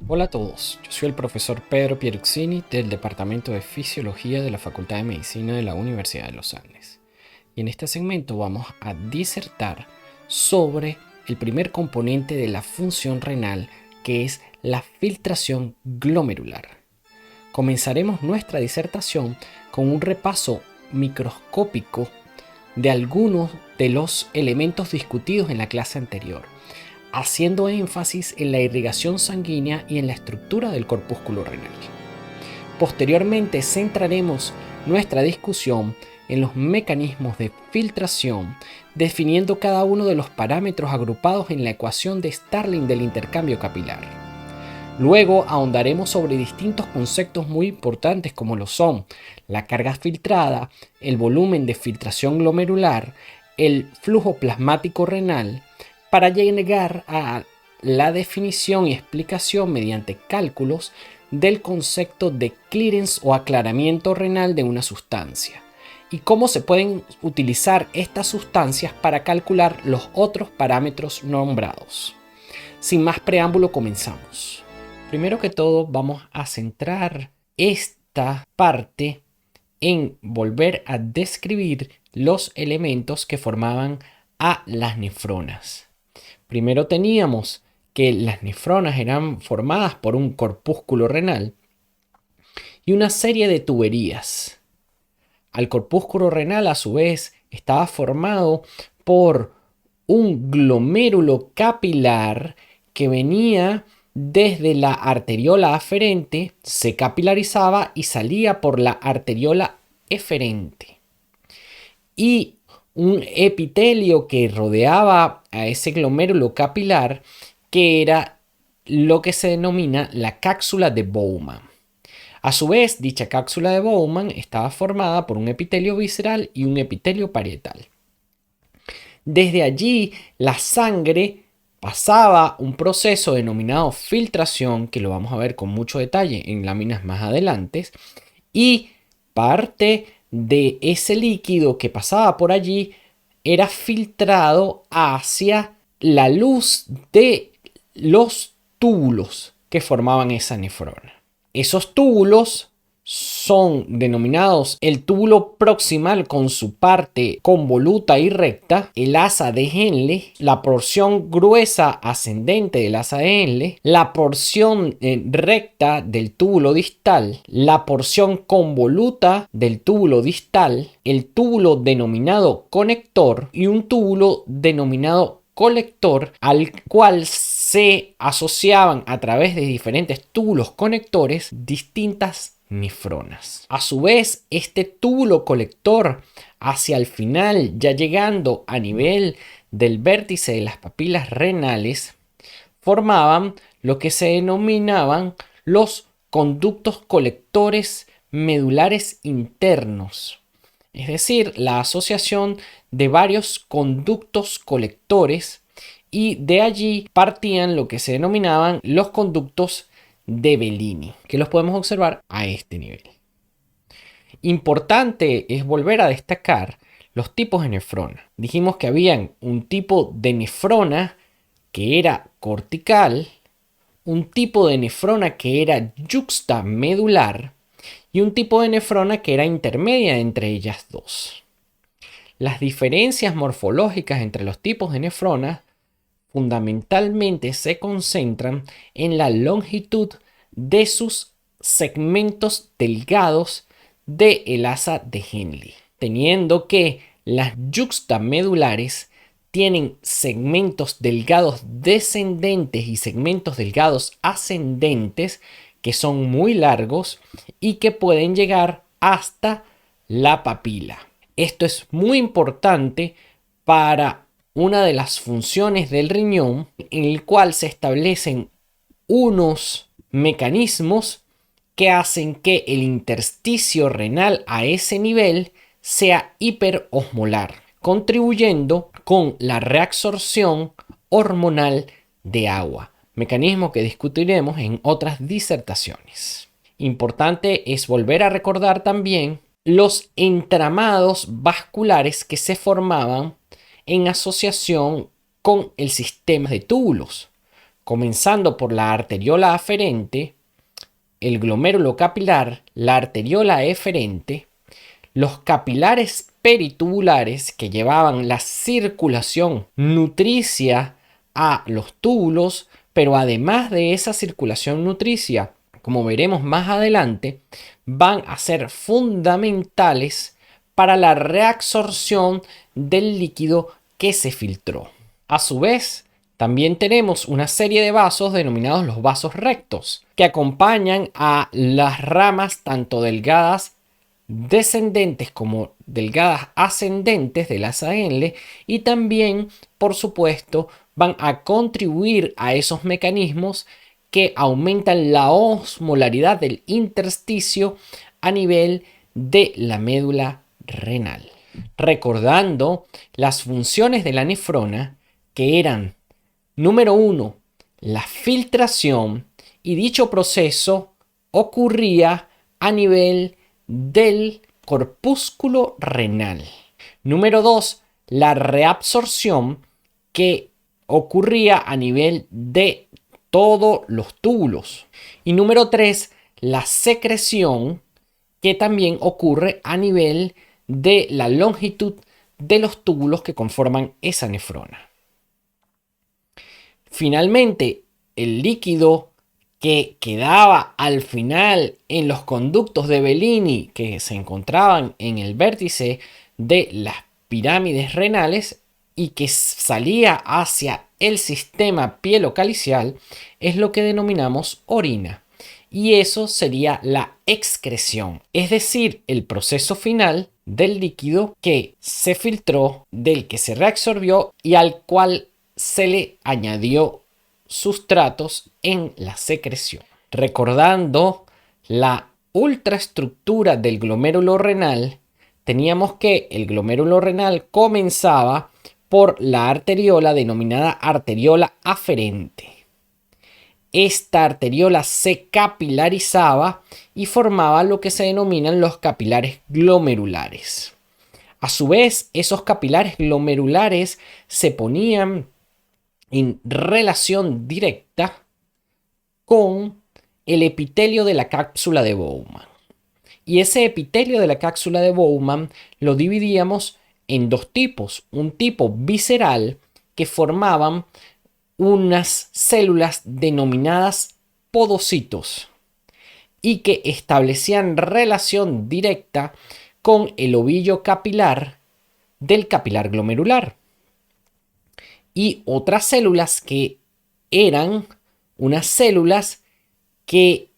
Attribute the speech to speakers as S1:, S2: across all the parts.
S1: Hola a todos, yo soy el profesor Pedro Pieruzzini del Departamento de Fisiología de la Facultad de Medicina de la Universidad de los Andes. Y en este segmento vamos a disertar sobre el primer componente de la función renal, que es la filtración glomerular. Comenzaremos nuestra disertación con un repaso microscópico de algunos de los elementos discutidos en la clase anterior, haciendo énfasis en la irrigación sanguínea y en la estructura del corpúsculo renal. Posteriormente centraremos nuestra discusión en los mecanismos de filtración, definiendo cada uno de los parámetros agrupados en la ecuación de Starling del intercambio capilar. Luego ahondaremos sobre distintos conceptos muy importantes como lo son la carga filtrada, el volumen de filtración glomerular, el flujo plasmático renal, para llegar a la definición y explicación mediante cálculos del concepto de clearance o aclaramiento renal de una sustancia y cómo se pueden utilizar estas sustancias para calcular los otros parámetros nombrados. Sin más preámbulo, comenzamos. Primero que todo, vamos a centrar esta parte en volver a describir los elementos que formaban a las nefronas. Primero teníamos que las nefronas eran formadas por un corpúsculo renal y una serie de tuberías. Al corpúsculo renal, a su vez, estaba formado por un glomérulo capilar que venía desde la arteriola aferente, se capilarizaba y salía por la arteriola eferente. Y un epitelio que rodeaba a ese glomérulo capilar, que era lo que se denomina la cápsula de Bowman. A su vez, dicha cápsula de Bowman estaba formada por un epitelio visceral y un epitelio parietal. Desde allí, la sangre pasaba un proceso denominado filtración, que lo vamos a ver con mucho detalle en láminas más adelante, y parte de ese líquido que pasaba por allí era filtrado hacia la luz de los túbulos que formaban esa nefrona. Esos túbulos son denominados el túbulo proximal con su parte convoluta y recta, el asa de Henle, la porción gruesa ascendente del asa de Henle, la porción recta del túbulo distal, la porción convoluta del túbulo distal, el túbulo denominado conector y un túbulo denominado colector, al cual se asociaban a través de diferentes túbulos conectores distintas nefronas. A su vez, este túbulo colector, hacia el final, ya llegando a nivel del vértice de las papilas renales, formaban lo que se denominaban los conductos colectores medulares internos, es decir, la asociación de varios conductos colectores, y de allí partían lo que se denominaban los conductos de Bellini, que los podemos observar a este nivel. Importante es volver a destacar los tipos de nefrona. Dijimos que habían un tipo de nefrona que era cortical, un tipo de nefrona que era yuxtamedular y un tipo de nefrona que era intermedia entre ellas dos. Las diferencias morfológicas entre los tipos de nefrona fundamentalmente se concentran en la longitud de sus segmentos delgados del asa de Henle, teniendo que las yuxtamedulares tienen segmentos delgados descendentes y segmentos delgados ascendentes que son muy largos y que pueden llegar hasta la papila. Esto es muy importante para una de las funciones del riñón, en el cual se establecen unos mecanismos que hacen que el intersticio renal a ese nivel sea hiperosmolar, contribuyendo con la reabsorción hormonal de agua, mecanismo que discutiremos en otras disertaciones. Importante es volver a recordar también los entramados vasculares que se formaban en asociación con el sistema de túbulos, comenzando por la arteriola aferente, el glomérulo capilar, la arteriola eferente, los capilares peritubulares que llevaban la circulación nutricia a los túbulos, pero además de esa circulación nutricia, como veremos más adelante, van a ser fundamentales para la reabsorción del líquido que se filtró. A su vez, también tenemos una serie de vasos denominados los vasos rectos, que acompañan a las ramas tanto delgadas descendentes como delgadas ascendentes de la SAENLE, y también, por supuesto, van a contribuir a esos mecanismos que aumentan la osmolaridad del intersticio a nivel de la médula renal. Recordando las funciones de la nefrona, que eran, número 1, la filtración, y dicho proceso ocurría a nivel del corpúsculo renal. Número 2, la reabsorción, que ocurría a nivel de todos los túbulos. Y número 3, la secreción, que también ocurre a nivel de la longitud de los túbulos que conforman esa nefrona. Finalmente, el líquido que quedaba al final en los conductos de Bellini, que se encontraban en el vértice de las pirámides renales y que salía hacia el sistema pielocalicial, es lo que denominamos orina. Y eso sería la excreción, es decir, el proceso final del líquido que se filtró, del que se reabsorbió y al cual se le añadió sustratos en la secreción. Recordando la ultraestructura del glomérulo renal, teníamos que el glomérulo renal comenzaba por la arteriola denominada arteriola aferente. Esta arteriola se capilarizaba y formaba lo que se denominan los capilares glomerulares. A su vez, esos capilares glomerulares se ponían en relación directa con el epitelio de la cápsula de Bowman. Y ese epitelio de la cápsula de Bowman lo dividíamos en dos tipos. Un tipo visceral, que formaban unas células denominadas podocitos y que establecían relación directa con el ovillo capilar del capilar glomerular. Y otras células que eran unas células que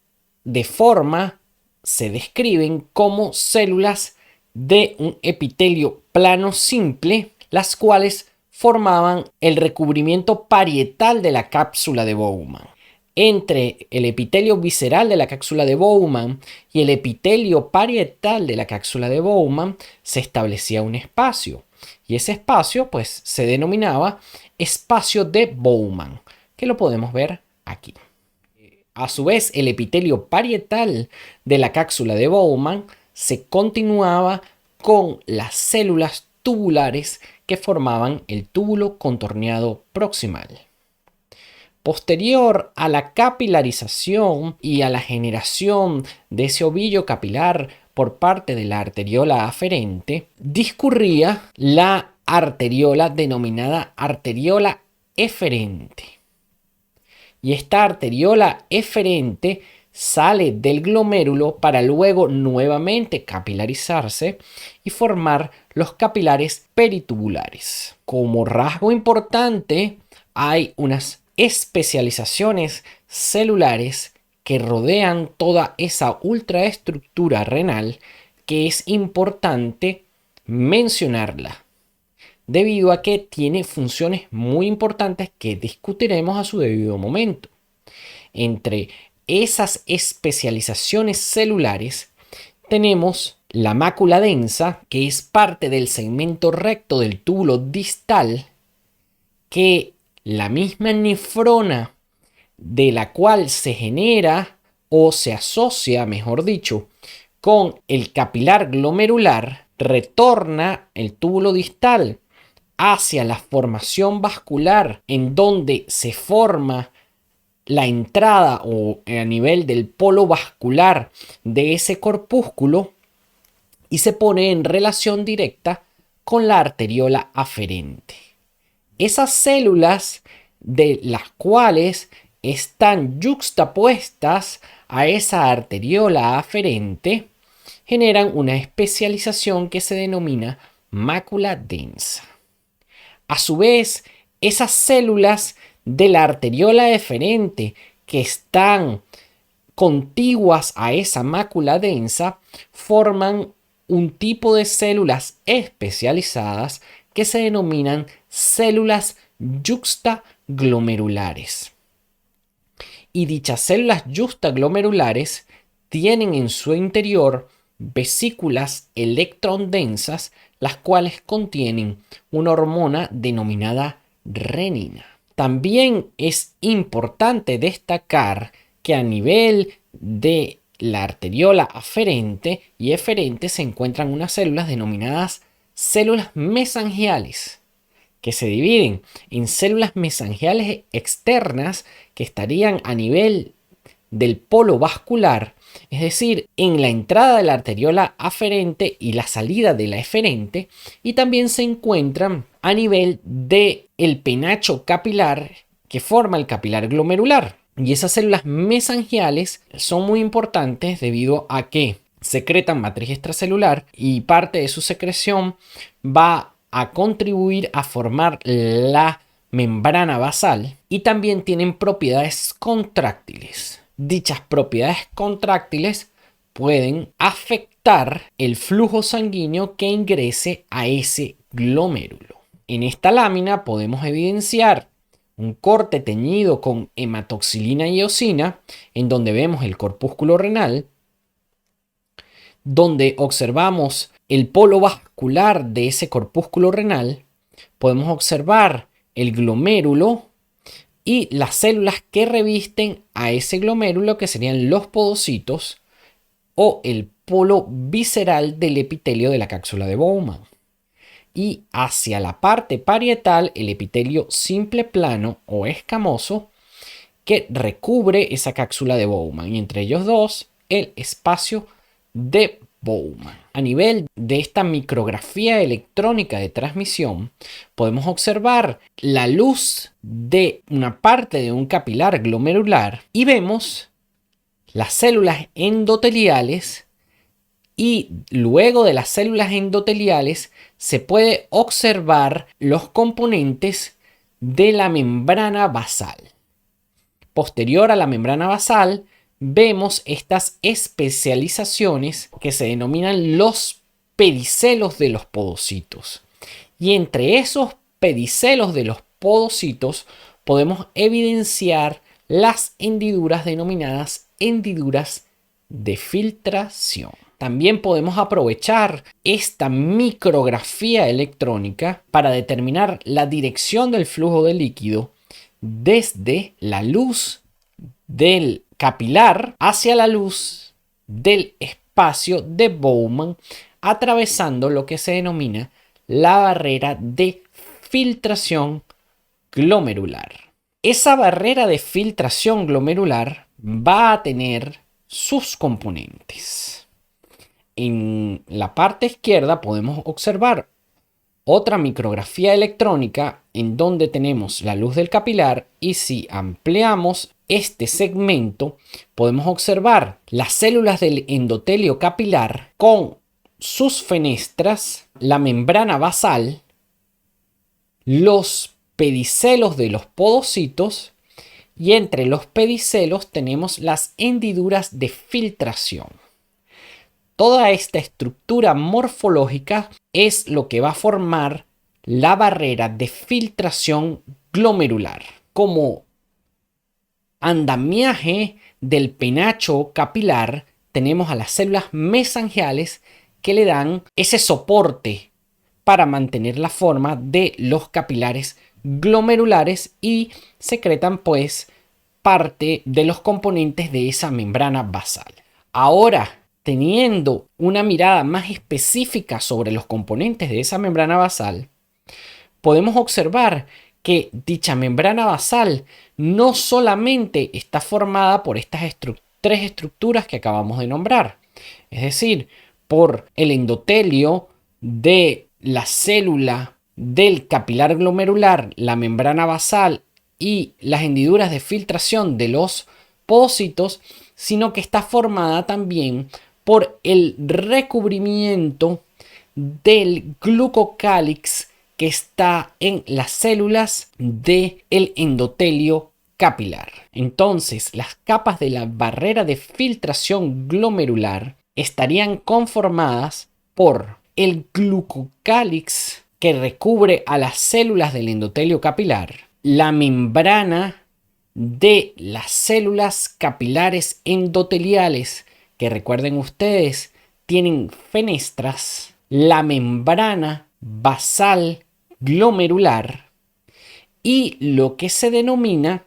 S1: de forma se describen como células de un epitelio plano simple, las cuales formaban el recubrimiento parietal de la cápsula de Bowman. Entre el epitelio visceral de la cápsula de Bowman y el epitelio parietal de la cápsula de Bowman se establecía un espacio, y ese espacio pues se denominaba espacio de Bowman, que lo podemos ver aquí. A su vez, el epitelio parietal de la cápsula de Bowman se continuaba con las células tubulares que formaban el túbulo contorneado proximal. Posterior a la capilarización y a la generación de ese ovillo capilar por parte de la arteriola aferente, discurría la arteriola denominada arteriola eferente. Y esta arteriola eferente sale del glomérulo para luego nuevamente capilarizarse y formar los capilares peritubulares. Como rasgo importante, hay unas especializaciones celulares que rodean toda esa ultraestructura renal que es importante mencionarla, debido a que tiene funciones muy importantes que discutiremos a su debido momento. Entre esas especializaciones celulares tenemos la mácula densa, que es parte del segmento recto del túbulo distal, que la misma nefrona de la cual se genera o se asocia, mejor dicho, con el capilar glomerular, retorna el túbulo distal hacia la formación vascular en donde se forma la entrada o a nivel del polo vascular de ese corpúsculo y se pone en relación directa con la arteriola aferente. Esas células de las cuales están yuxtapuestas a esa arteriola aferente generan una especialización que se denomina mácula densa. A su vez, esas células de la arteriola eferente que están contiguas a esa mácula densa forman un tipo de células especializadas que se denominan células yuxtaglomerulares. Y dichas células yuxtaglomerulares tienen en su interior vesículas electrodensas, las cuales contienen una hormona denominada renina. También es importante destacar que a nivel de la arteriola aferente y eferente se encuentran unas células denominadas células mesangiales, que se dividen en células mesangiales externas que estarían a nivel del polo vascular, es decir, en la entrada de la arteriola aferente y la salida de la eferente, y también se encuentran a nivel del penacho capilar que forma el capilar glomerular. Y esas células mesangiales son muy importantes debido a que secretan matriz extracelular y parte de su secreción va a contribuir a formar la membrana basal y también tienen propiedades contráctiles. Dichas propiedades contráctiles pueden afectar el flujo sanguíneo que ingrese a ese glomérulo. En esta lámina podemos evidenciar un corte teñido con hematoxilina y eosina, en donde vemos el corpúsculo renal, donde observamos el polo vascular de ese corpúsculo renal, podemos observar el glomérulo y las células que revisten a ese glomérulo, que serían los podocitos o el polo visceral del epitelio de la cápsula de Bowman. Y hacia la parte parietal, el epitelio simple plano o escamoso que recubre esa cápsula de Bowman, y entre ellos dos el espacio de Bowman. A nivel de esta micrografía electrónica de transmisión podemos observar la luz de una parte de un capilar glomerular y vemos las células endoteliales, y luego de las células endoteliales se puede observar los componentes de la membrana basal. Posterior a la membrana basal vemos estas especializaciones que se denominan los pedicelos de los podocitos. Y entre esos pedicelos de los podocitos podemos evidenciar las hendiduras denominadas hendiduras de filtración. También podemos aprovechar esta micrografía electrónica para determinar la dirección del flujo de líquido desde la luz del capilar hacia la luz del espacio de Bowman, atravesando lo que se denomina la barrera de filtración glomerular. Esa barrera de filtración glomerular va a tener sus componentes. En la parte izquierda podemos observar otra micrografía electrónica en donde tenemos la luz del capilar, y si ampliamos este segmento podemos observar las células del endotelio capilar con sus fenestras, la membrana basal, los pedicelos de los podocitos, y entre los pedicelos tenemos las hendiduras de filtración. Toda esta estructura morfológica es lo que va a formar la barrera de filtración glomerular. Como andamiaje del penacho capilar tenemos a las células mesangiales que le dan ese soporte para mantener la forma de los capilares glomerulares y secretan pues parte de los componentes de esa membrana basal. Ahora, teniendo una mirada más específica sobre los componentes de esa membrana basal, podemos observar que dicha membrana basal no solamente está formada por estas tres estructuras que acabamos de nombrar, es decir, por el endotelio de la célula del capilar glomerular, la membrana basal y las hendiduras de filtración de los podocitos, sino que está formada también por el recubrimiento del glucocálix que está en las células del endotelio capilar. Entonces, las capas de la barrera de filtración glomerular estarían conformadas por el glucocálix que recubre a las células del endotelio capilar, la membrana de las células capilares endoteliales, que recuerden ustedes, tienen fenestras, la membrana basal glomerular y lo que se denomina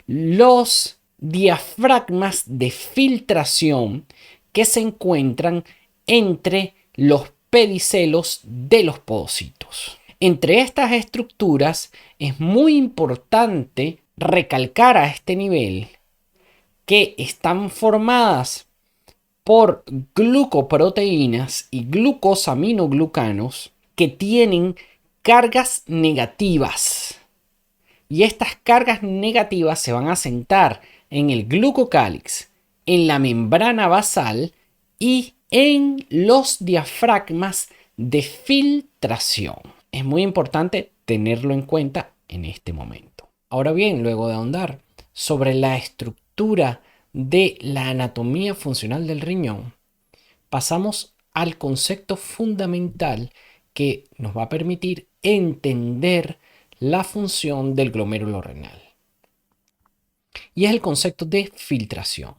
S1: los diafragmas de filtración que se encuentran entre los pedicelos de los podocitos. Entre estas estructuras es muy importante recalcar a este nivel que están formadas por glucoproteínas y glucosaminoglucanos que tienen cargas negativas. Y estas cargas negativas se van a sentar en el glucocálix, en la membrana basal y en los diafragmas de filtración. Es muy importante tenerlo en cuenta en este momento. Ahora bien, luego de ahondar sobre la estructura de la anatomía funcional del riñón, pasamos al concepto fundamental que nos va a permitir entender la función del glomérulo renal. Y es el concepto de filtración.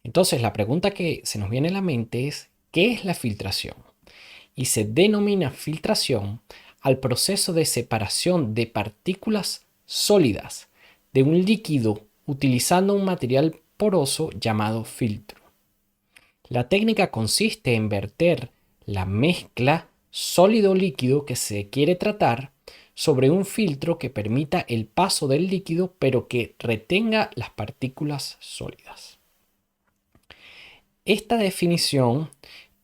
S1: Entonces, la pregunta que se nos viene a la mente es, ¿qué es la filtración? Y se denomina filtración al proceso de separación de partículas sólidas de un líquido utilizando un material poroso llamado filtro. La técnica consiste en verter la mezcla sólido-líquido que se quiere tratar sobre un filtro que permita el paso del líquido pero que retenga las partículas sólidas. Esta definición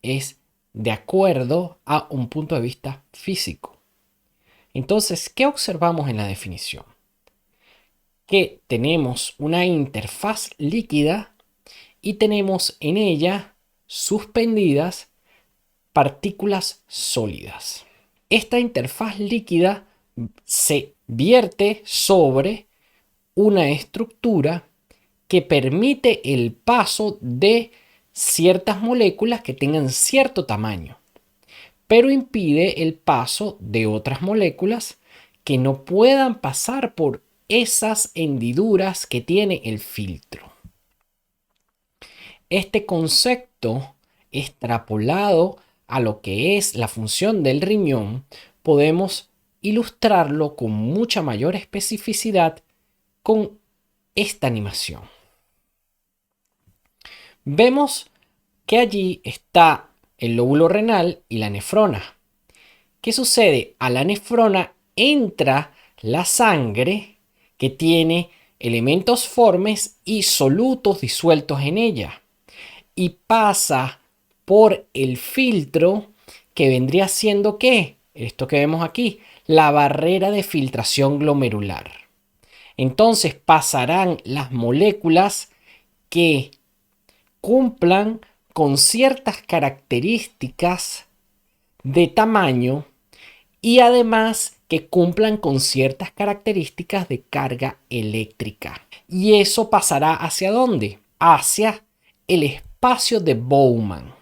S1: es de acuerdo a un punto de vista físico. Entonces, ¿qué observamos en la definición? Que tenemos una interfaz líquida y tenemos en ella suspendidas partículas sólidas. Esta interfaz líquida se vierte sobre una estructura que permite el paso de ciertas moléculas que tengan cierto tamaño, pero impide el paso de otras moléculas que no puedan pasar por esas hendiduras que tiene el filtro. Este concepto extrapolado a lo que es la función del riñón, podemos ilustrarlo con mucha mayor especificidad con esta animación. Vemos que allí está el lóbulo renal y la nefrona. ¿Qué sucede? A la nefrona entra la sangre que tiene elementos formes y solutos disueltos en ella y pasa por el filtro que vendría siendo ¿qué? Esto que vemos aquí, la barrera de filtración glomerular. Entonces pasarán las moléculas que cumplan con ciertas características de tamaño y además que cumplan con ciertas características de carga eléctrica. ¿Y eso pasará hacia dónde? Hacia el espacio de Bowman.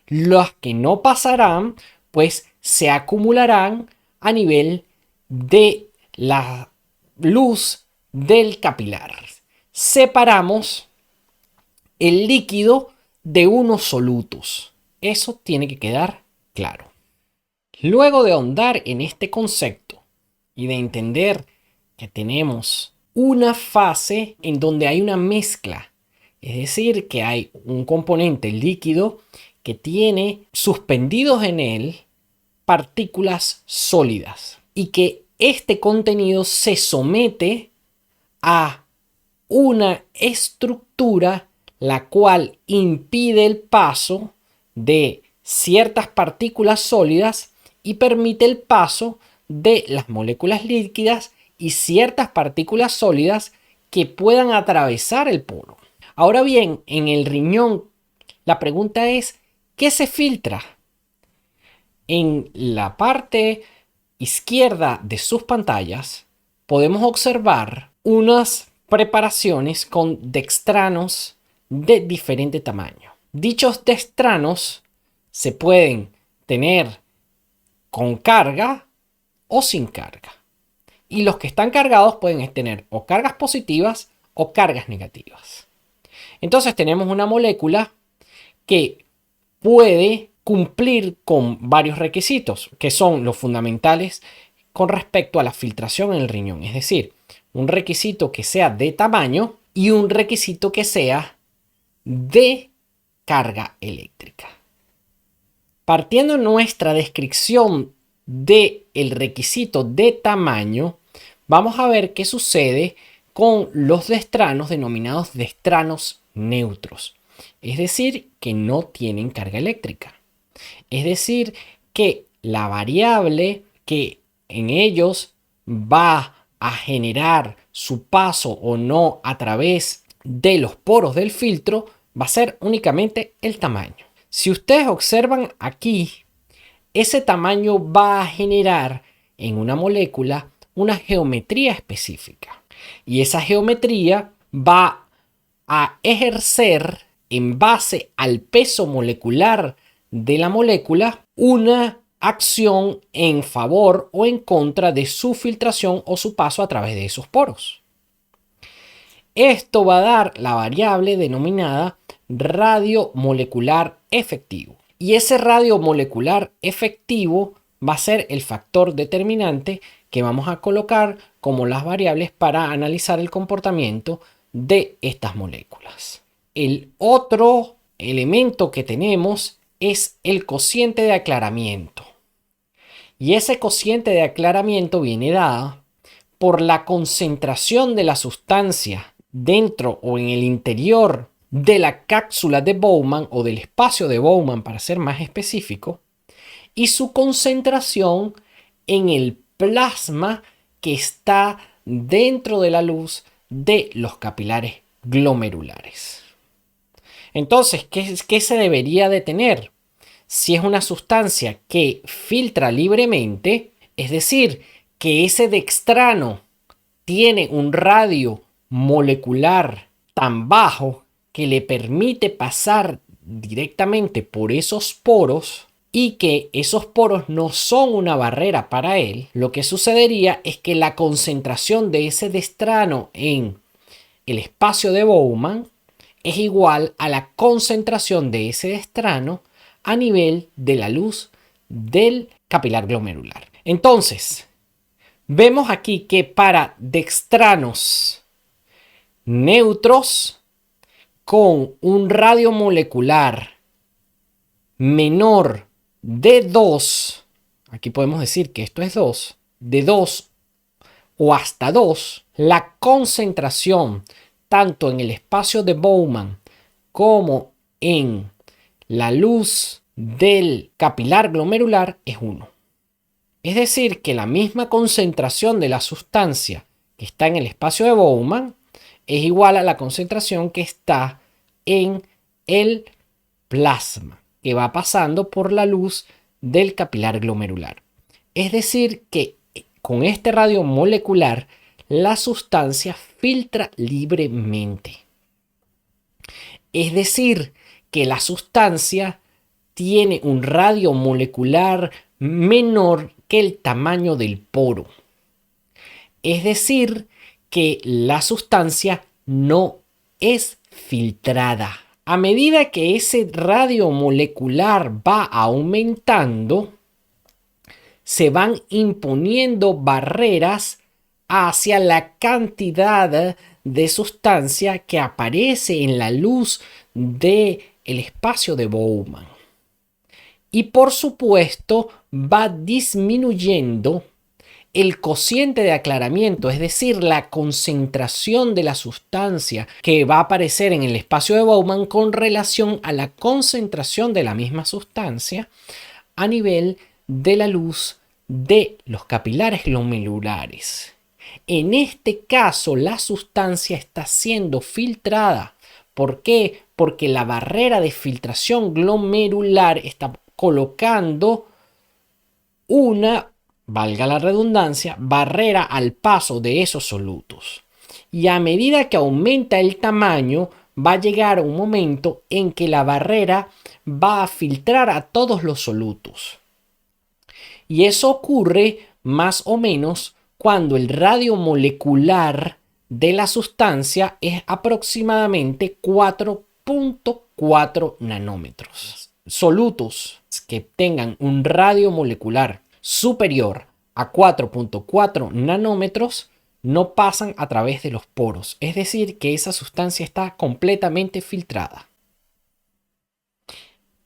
S1: Los que no pasarán, pues se acumularán a nivel de la luz del capilar. Separamos el líquido de unos solutos. Eso tiene que quedar claro. Luego de ahondar en este concepto y de entender que tenemos una fase en donde hay una mezcla, es decir, que hay un componente líquido que tiene suspendidos en él partículas sólidas y que este contenido se somete a una estructura la cual impide el paso de ciertas partículas sólidas y permite el paso de las moléculas líquidas y ciertas partículas sólidas que puedan atravesar el poro. Ahora bien, en el riñón, la pregunta es, ¿qué se filtra? En la parte izquierda de sus pantallas podemos observar unas preparaciones con dextranos de diferente tamaño. Dichos dextranos se pueden tener con carga o sin carga. Y los que están cargados pueden tener o cargas positivas o cargas negativas. Entonces tenemos una molécula que puede cumplir con varios requisitos, que son los fundamentales con respecto a la filtración en el riñón. Es decir, un requisito que sea de tamaño y un requisito que sea de carga eléctrica. Partiendo nuestra descripción del requisito de tamaño, vamos a ver qué sucede con los dextranos denominados dextranos neutros. Es decir, que no tienen carga eléctrica. Es decir, que la variable que en ellos va a generar su paso o no a través de los poros del filtro va a ser únicamente el tamaño. Si ustedes observan aquí, ese tamaño va a generar en una molécula una geometría específica. Y esa geometría va a ejercer en base al peso molecular de la molécula una acción en favor o en contra de su filtración o su paso a través de esos poros. Esto va a dar la variable denominada radio molecular efectivo. Y ese radio molecular efectivo va a ser el factor determinante que vamos a colocar como las variables para analizar el comportamiento de estas moléculas. El otro elemento que tenemos es el cociente de aclaramiento. Y ese cociente de aclaramiento viene dado por la concentración de la sustancia dentro o en el interior de la cápsula de Bowman o del espacio de Bowman, para ser más específico, y su concentración en el plasma que está dentro de la luz de los capilares glomerulares. Entonces, ¿qué se debería de tener? Si es una sustancia que filtra libremente, es decir, que ese dextrano tiene un radio molecular tan bajo que le permite pasar directamente por esos poros y que esos poros no son una barrera para él, lo que sucedería es que la concentración de ese dextrano en el espacio de Bowman es igual a la concentración de ese dextrano a nivel de la luz del capilar glomerular. Entonces, vemos aquí que para dextranos neutros con un radio molecular menor de 2, aquí podemos decir que esto es 2, de 2 o hasta 2, la concentración tanto en el espacio de Bowman como en la luz del capilar glomerular es 1. Es decir, que la misma concentración de la sustancia que está en el espacio de Bowman es igual a la concentración que está en el plasma, que va pasando por la luz del capilar glomerular. Es decir, que con este radio molecular la sustancia filtra libremente. Es decir, que la sustancia tiene un radio molecular menor que el tamaño del poro. Es decir, que la sustancia no es filtrada. A medida que ese radio molecular va aumentando, se van imponiendo barreras hacia la cantidad de sustancia que aparece en la luz del espacio de Bowman. Y por supuesto va disminuyendo el cociente de aclaramiento, es decir, la concentración de la sustancia que va a aparecer en el espacio de Bowman con relación a la concentración de la misma sustancia a nivel de la luz de los capilares glomerulares. En este caso, la sustancia está siendo filtrada. ¿Por qué? Porque la barrera de filtración glomerular está colocando una, valga la redundancia, barrera al paso de esos solutos. Y a medida que aumenta el tamaño, va a llegar un momento en que la barrera va a filtrar a todos los solutos. Y eso ocurre más o menos cuando el radio molecular de la sustancia es aproximadamente 4.4 nanómetros. Solutos que tengan un radio molecular superior a 4.4 nanómetros no pasan a través de los poros, es decir, que esa sustancia está completamente filtrada.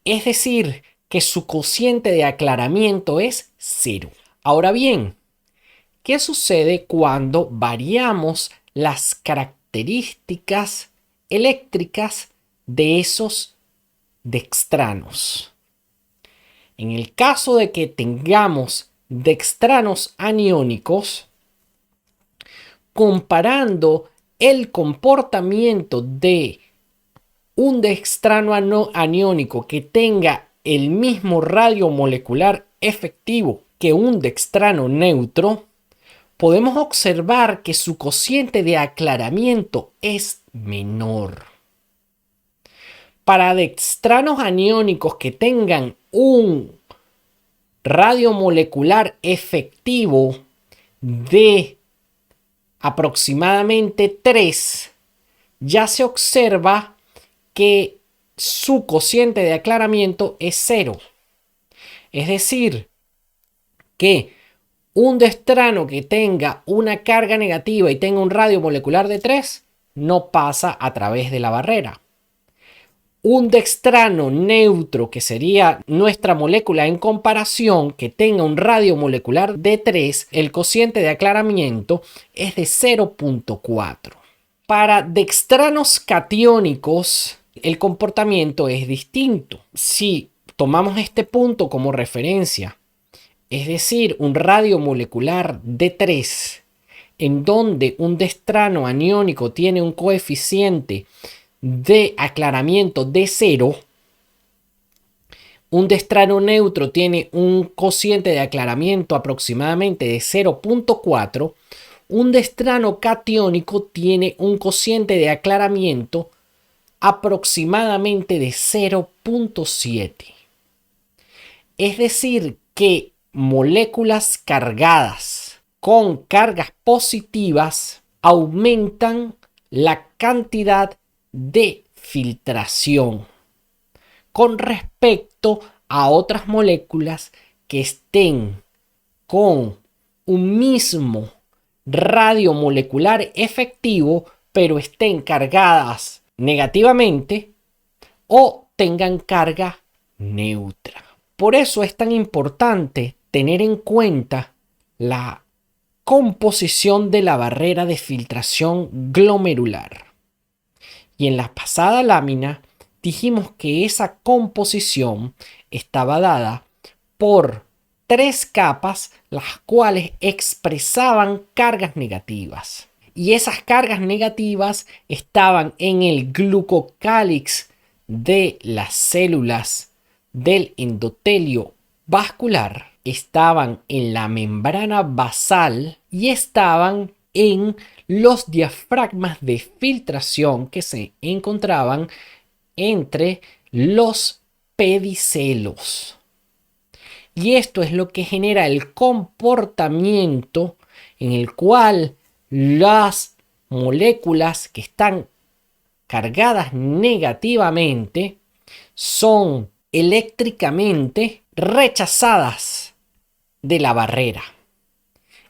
S1: Es decir, que su cociente de aclaramiento es 0. Ahora bien, ¿qué sucede cuando variamos las características eléctricas de esos dextranos? En el caso de que tengamos dextranos aniónicos, comparando el comportamiento de un dextrano aniónico que tenga el mismo radio molecular efectivo que un dextrano neutro, podemos observar que su cociente de aclaramiento es menor. Para dextranos aniónicos que tengan un radio molecular efectivo de aproximadamente 3, ya se observa que su cociente de aclaramiento es 0. Es decir, que un dextrano que tenga una carga negativa y tenga un radio molecular de 3 no pasa a través de la barrera. Un dextrano neutro, que sería nuestra molécula en comparación, que tenga un radio molecular de 3, el cociente de aclaramiento es de 0.4. Para dextranos catiónicos, el comportamiento es distinto. Si tomamos este punto como referencia, es decir, un radio molecular de 3, en donde un dextrano aniónico tiene un coeficiente de aclaramiento de 0, un dextrano neutro tiene un cociente de aclaramiento aproximadamente de 0.4, un dextrano catiónico tiene un cociente de aclaramiento aproximadamente de 0.7. Es decir, que moléculas cargadas con cargas positivas aumentan la cantidad de filtración con respecto a otras moléculas que estén con un mismo radio molecular efectivo, pero estén cargadas negativamente o tengan carga neutra. Por eso es tan importante tener en cuenta la composición de la barrera de filtración glomerular. Y en la pasada lámina dijimos que esa composición estaba dada por 3 capas, las cuales expresaban cargas negativas. Y esas cargas negativas estaban en el glucocálix de las células del endotelio vascular, estaban en la membrana basal y estaban en los diafragmas de filtración que se encontraban entre los pedicelos. Y esto es lo que genera el comportamiento en el cual las moléculas que están cargadas negativamente son eléctricamente rechazadas de la barrera.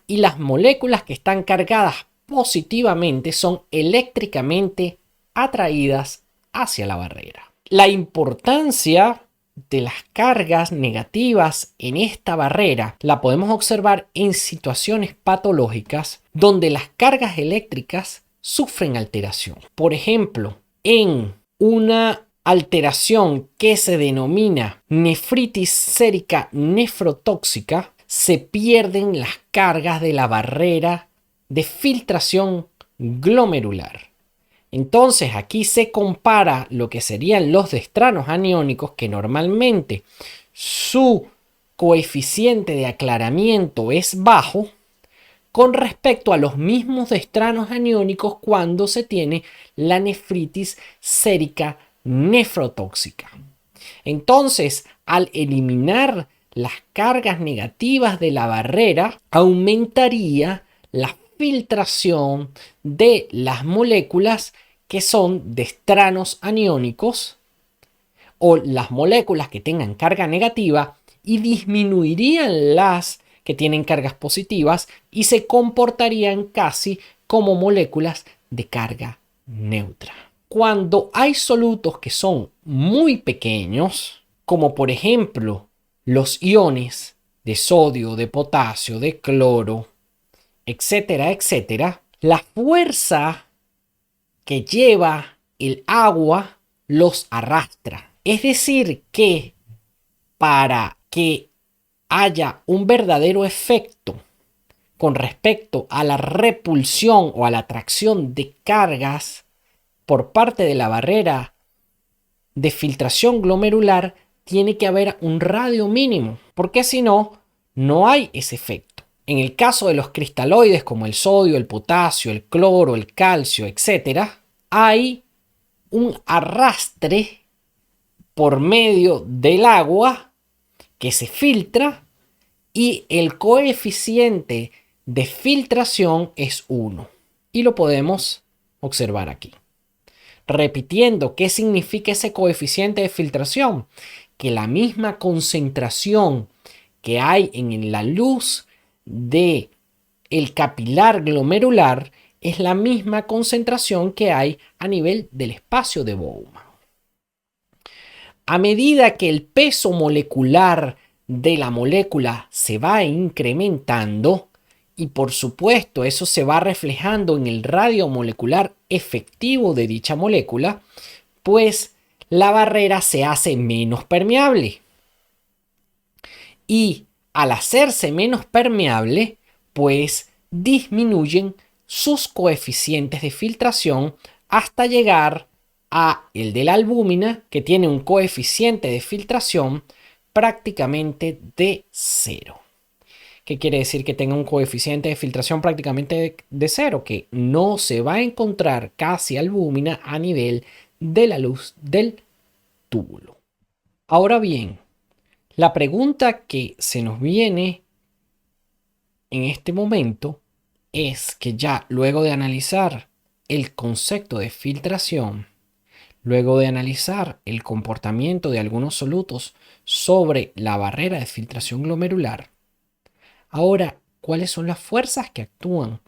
S1: Y las moléculas que están cargadas positivamente son eléctricamente atraídas hacia la barrera. La importancia de las cargas negativas en esta barrera la podemos observar en situaciones patológicas donde las cargas eléctricas sufren alteración. Por ejemplo, en una alteración que se denomina nefritis sérica nefrotóxica, se pierden las cargas de la barrera de filtración glomerular. Entonces aquí se compara lo que serían los destranos aniónicos, que normalmente su coeficiente de aclaramiento es bajo, con respecto a los mismos destranos aniónicos cuando se tiene la nefritis sérica nefrotóxica. Entonces, al eliminar las cargas negativas de la barrera, aumentaría la filtración de las moléculas que son destranos aniónicos o las moléculas que tengan carga negativa, y disminuirían las que tienen cargas positivas y se comportarían casi como moléculas de carga neutra. Cuando hay solutos que son muy pequeños, como por ejemplo los iones de sodio, de potasio, de cloro, etcétera, etcétera, la fuerza que lleva el agua los arrastra. Es decir, que para que haya un verdadero efecto con respecto a la repulsión o a la atracción de cargas por parte de la barrera de filtración glomerular, tiene que haber un radio mínimo, porque si no, no hay ese efecto. En el caso de los cristaloides como el sodio, el potasio, el cloro, el calcio, etc., hay un arrastre por medio del agua que se filtra y el coeficiente de filtración es 1. Y lo podemos observar aquí. Repitiendo, ¿qué significa ese coeficiente de filtración? Que la misma concentración que hay en la luz de el capilar glomerular es la misma concentración que hay a nivel del espacio de Bowman. A medida que el peso molecular de la molécula se va incrementando, y por supuesto eso se va reflejando en el radio molecular efectivo de dicha molécula, pues la barrera se hace menos permeable. Y al hacerse menos permeable, pues disminuyen sus coeficientes de filtración hasta llegar a el de la albúmina, que tiene un coeficiente de filtración prácticamente de 0. ¿Qué quiere decir que tenga un coeficiente de filtración prácticamente de 0? Que no se va a encontrar casi albúmina a nivel de la luz del túbulo. Ahora bien, la pregunta que se nos viene en este momento es que ya luego de analizar el concepto de filtración, luego de analizar el comportamiento de algunos solutos sobre la barrera de filtración glomerular, ahora, ¿cuáles son las fuerzas que actúan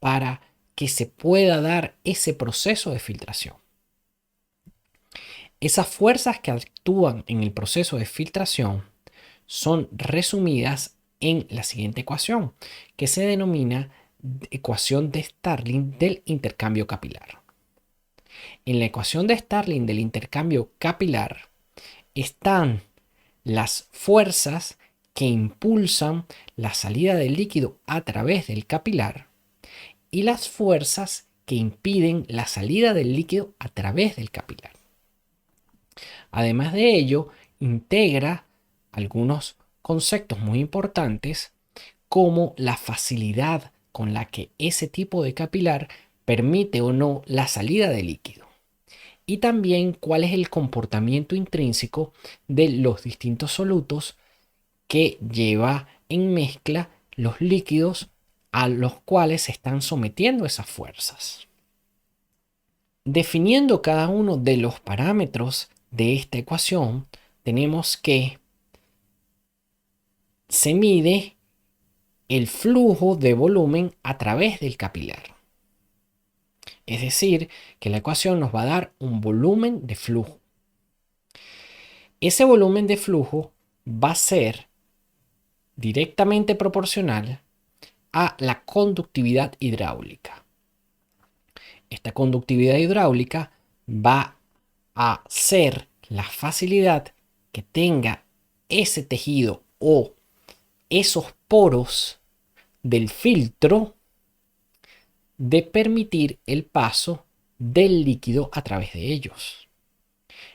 S1: para que se pueda dar ese proceso de filtración? Esas fuerzas que actúan en el proceso de filtración son resumidas en la siguiente ecuación, que se denomina ecuación de Starling del intercambio capilar. En la ecuación de Starling del intercambio capilar están las fuerzas que impulsan la salida del líquido a través del capilar y las fuerzas que impiden la salida del líquido a través del capilar. Además de ello, integra algunos conceptos muy importantes como la facilidad con la que ese tipo de capilar permite o no la salida de líquido. Y también cuál es el comportamiento intrínseco de los distintos solutos que lleva en mezcla los líquidos a los cuales se están sometiendo esas fuerzas. Definiendo cada uno de los parámetros de esta ecuación, tenemos que se mide el flujo de volumen a través del capilar. Es decir, que la ecuación nos va a dar un volumen de flujo. Ese volumen de flujo va a ser directamente proporcional a la conductividad hidráulica. Esta conductividad hidráulica va a ser la facilidad que tenga ese tejido o esos poros del filtro de permitir el paso del líquido a través de ellos.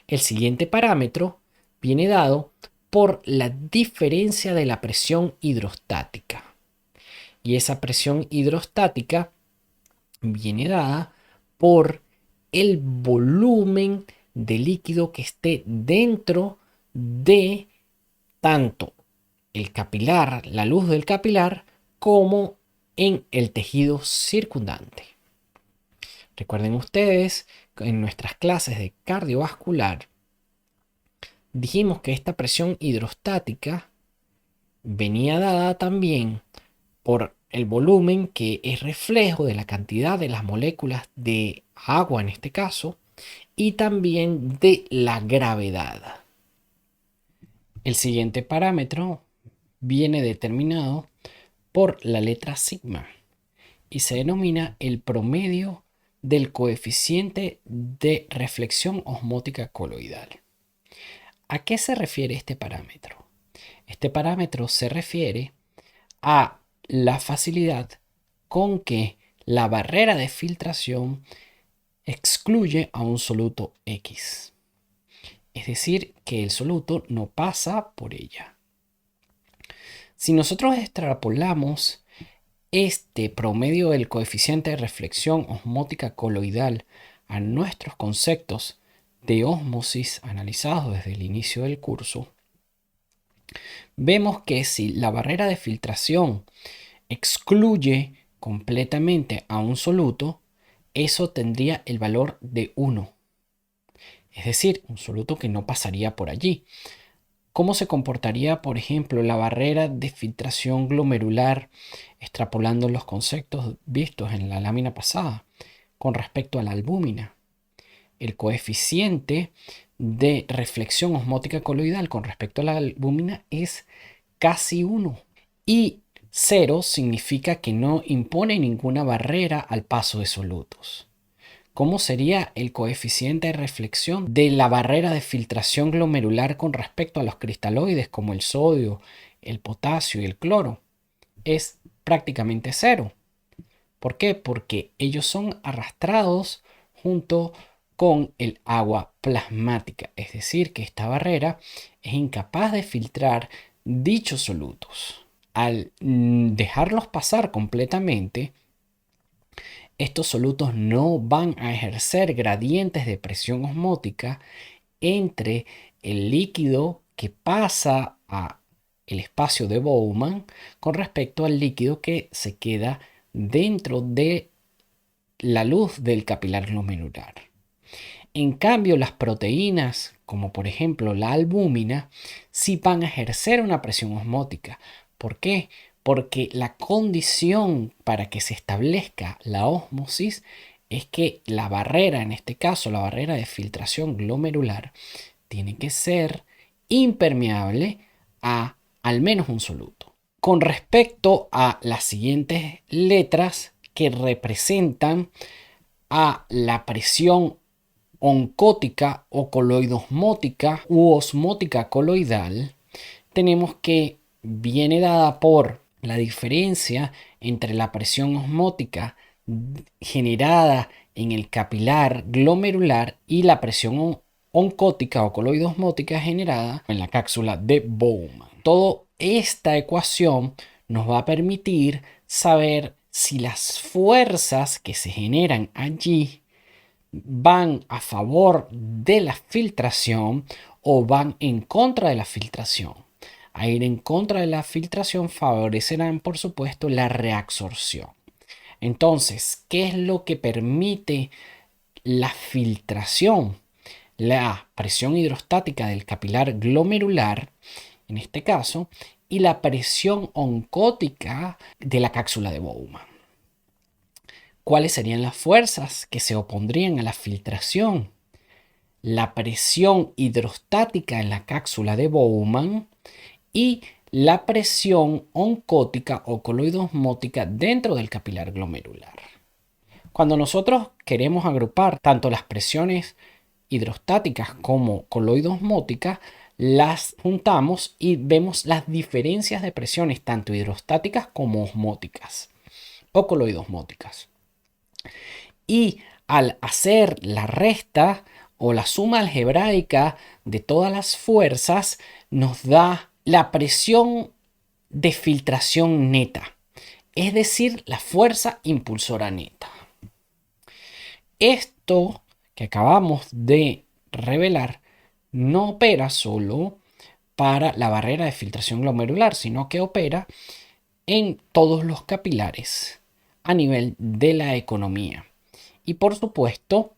S1: El siguiente parámetro viene dado por la diferencia de la presión hidrostática. Y esa presión hidrostática viene dada por el volumen de líquido que esté dentro de tanto el capilar, la luz del capilar, como en el tejido circundante. Recuerden ustedes, en nuestras clases de cardiovascular, dijimos que esta presión hidrostática venía dada también por el volumen, que es reflejo de la cantidad de las moléculas de agua en este caso, y también de la gravedad. El siguiente parámetro viene determinado por la letra sigma y se denomina el promedio del coeficiente de reflexión osmótica coloidal. ¿A qué se refiere este parámetro? Este parámetro se refiere a la facilidad con que la barrera de filtración excluye a un soluto X. Es decir, que el soluto no pasa por ella. Si nosotros extrapolamos este promedio del coeficiente de reflexión osmótica coloidal a nuestros conceptos de ósmosis analizados desde el inicio del curso, vemos que si la barrera de filtración excluye completamente a un soluto, eso tendría el valor de 1. Es decir, un soluto que no pasaría por allí. ¿Cómo se comportaría, por ejemplo, la barrera de filtración glomerular, extrapolando los conceptos vistos en la lámina pasada, con respecto a la albúmina? El coeficiente de reflexión osmótica coloidal con respecto a la albúmina es casi 1. Y 0 significa que no impone ninguna barrera al paso de solutos. ¿Cómo sería el coeficiente de reflexión de la barrera de filtración glomerular con respecto a los cristaloides como el sodio, el potasio y el cloro? Es prácticamente 0. ¿Por qué? Porque ellos son arrastrados junto con el agua plasmática, es decir, que esta barrera es incapaz de filtrar dichos solutos. Al dejarlos pasar completamente, estos solutos no van a ejercer gradientes de presión osmótica entre el líquido que pasa a el espacio de Bowman con respecto al líquido que se queda dentro de la luz del capilar glomerular. En cambio, las proteínas, como por ejemplo la albúmina, sí van a ejercer una presión osmótica. ¿Por qué? Porque la condición para que se establezca la ósmosis es que la barrera, en este caso la barrera de filtración glomerular, tiene que ser impermeable a al menos un soluto. Con respecto a las siguientes letras que representan a la presión oncótica o coloidosmótica u osmótica coloidal, tenemos que viene dada por la diferencia entre la presión osmótica generada en el capilar glomerular y la presión oncótica o coloidosmótica generada en la cápsula de Bowman. Toda esta ecuación nos va a permitir saber si las fuerzas que se generan allí van a favor de la filtración o van en contra de la filtración. A ir en contra de la filtración favorecerán, por supuesto, la reabsorción. Entonces, ¿qué es lo que permite la filtración? La presión hidrostática del capilar glomerular, en este caso, y la presión oncótica de la cápsula de Bowman. ¿Cuáles serían las fuerzas que se opondrían a la filtración? la presión hidrostática en la cápsula de Bowman y la presión oncótica o coloidosmótica dentro del capilar glomerular. Cuando nosotros queremos agrupar tanto las presiones hidrostáticas como coloidosmóticas, las juntamos y vemos las diferencias de presiones tanto hidrostáticas como osmóticas o coloidosmóticas. Y al hacer la resta o la suma algebraica de todas las fuerzas, nos da la presión de filtración neta, es decir, la fuerza impulsora neta. Esto que acabamos de revelar no opera solo para la barrera de filtración glomerular, sino que opera en todos los capilares a nivel de la economía. Y por supuesto,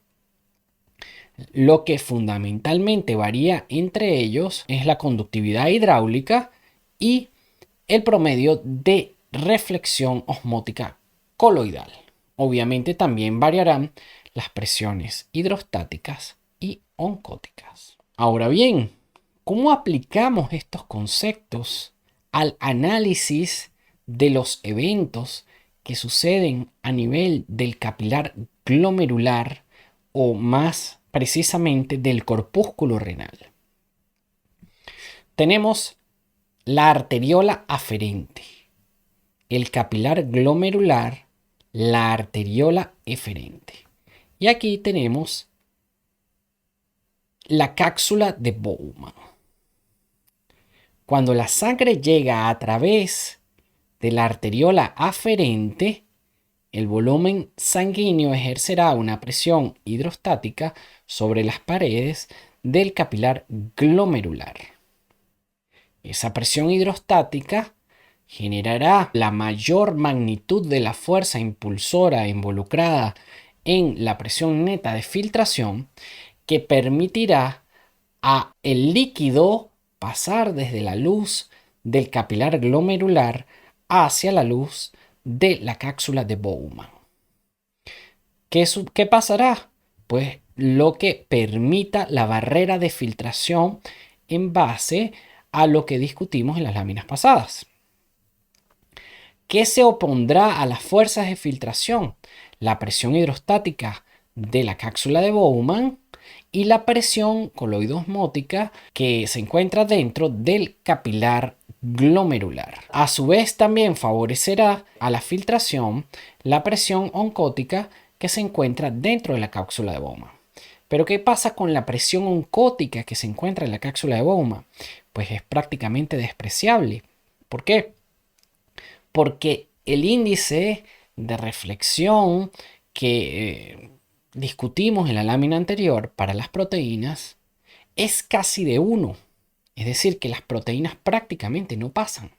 S1: lo que fundamentalmente varía entre ellos es la conductividad hidráulica y el promedio de reflexión osmótica coloidal. Obviamente también variarán las presiones hidrostáticas y oncóticas. Ahora bien, ¿cómo aplicamos estos conceptos al análisis de los eventos que suceden a nivel del capilar glomerular o más precisamente del corpúsculo renal? Tenemos la arteriola aferente, el capilar glomerular, la arteriola eferente. Y aquí tenemos la cápsula de Bowman. Cuando la sangre llega a través de la arteriola aferente, el volumen sanguíneo ejercerá una presión hidrostática sobre las paredes del capilar glomerular. Esa presión hidrostática generará la mayor magnitud de la fuerza impulsora involucrada en la presión neta de filtración, que permitirá a el líquido pasar desde la luz del capilar glomerular hacia la luz de la cápsula de Bowman. ¿Qué pasará? Pues lo que permita la barrera de filtración en base a lo que discutimos en las láminas pasadas. ¿Qué se opondrá a las fuerzas de filtración? La presión hidrostática de la cápsula de Bowman y la presión coloidosmótica que se encuentra dentro del capilar glomerular. A su vez también favorecerá a la filtración la presión oncótica que se encuentra dentro de la cápsula de Bowman. Pero ¿qué pasa con la presión oncótica que se encuentra en la cápsula de Bowman? Pues es prácticamente despreciable. ¿Por qué? Porque el índice de reflexión que discutimos en la lámina anterior para las proteínas es casi de 1. Es decir, que las proteínas prácticamente no pasan.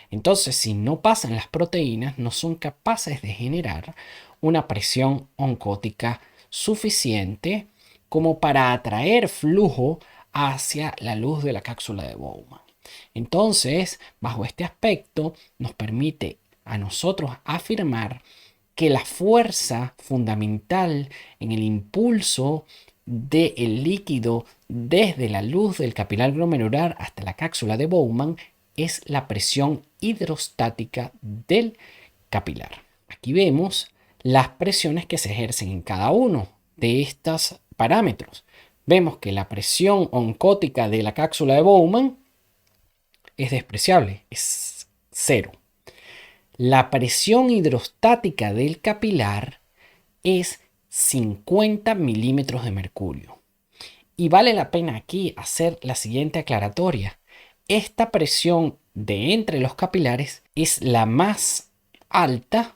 S1: Entonces, si no pasan las proteínas, no son capaces de generar una presión oncótica suficiente como para atraer flujo hacia la luz de la cápsula de Bowman. Entonces, bajo este aspecto, nos permite a nosotros afirmar que la fuerza fundamental en el impulso del líquido desde la luz del capilar glomerular hasta la cápsula de Bowman es la presión hidrostática del capilar. Aquí vemos las presiones que se ejercen en cada uno de estos parámetros. Vemos que la presión oncótica de la cápsula de Bowman es despreciable, es 0. La presión hidrostática del capilar es 50 milímetros de mercurio. Y vale la pena aquí hacer la siguiente aclaratoria. Esta presión de entre los capilares es la más alta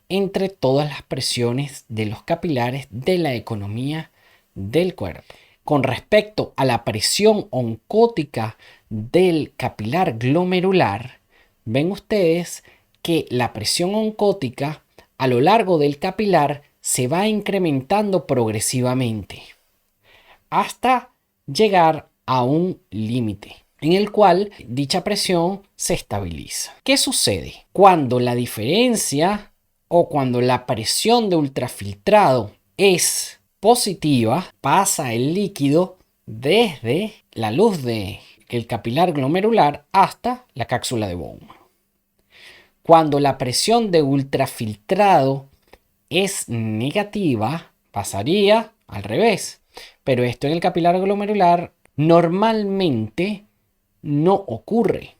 S1: entre todas las presiones de los capilares de la economía del cuerpo. Con respecto a la presión oncótica del capilar glomerular, ven ustedes que la presión oncótica a lo largo del capilar se va incrementando progresivamente hasta llegar a un límite en el cual dicha presión se estabiliza. ¿Qué sucede? Cuando la diferencia o cuando la presión de ultrafiltrado es positiva pasa el líquido desde la luz del capilar glomerular hasta la cápsula de Bowman. Cuando la presión de ultrafiltrado es negativa, pasaría al revés. Pero esto en el capilar glomerular normalmente no ocurre.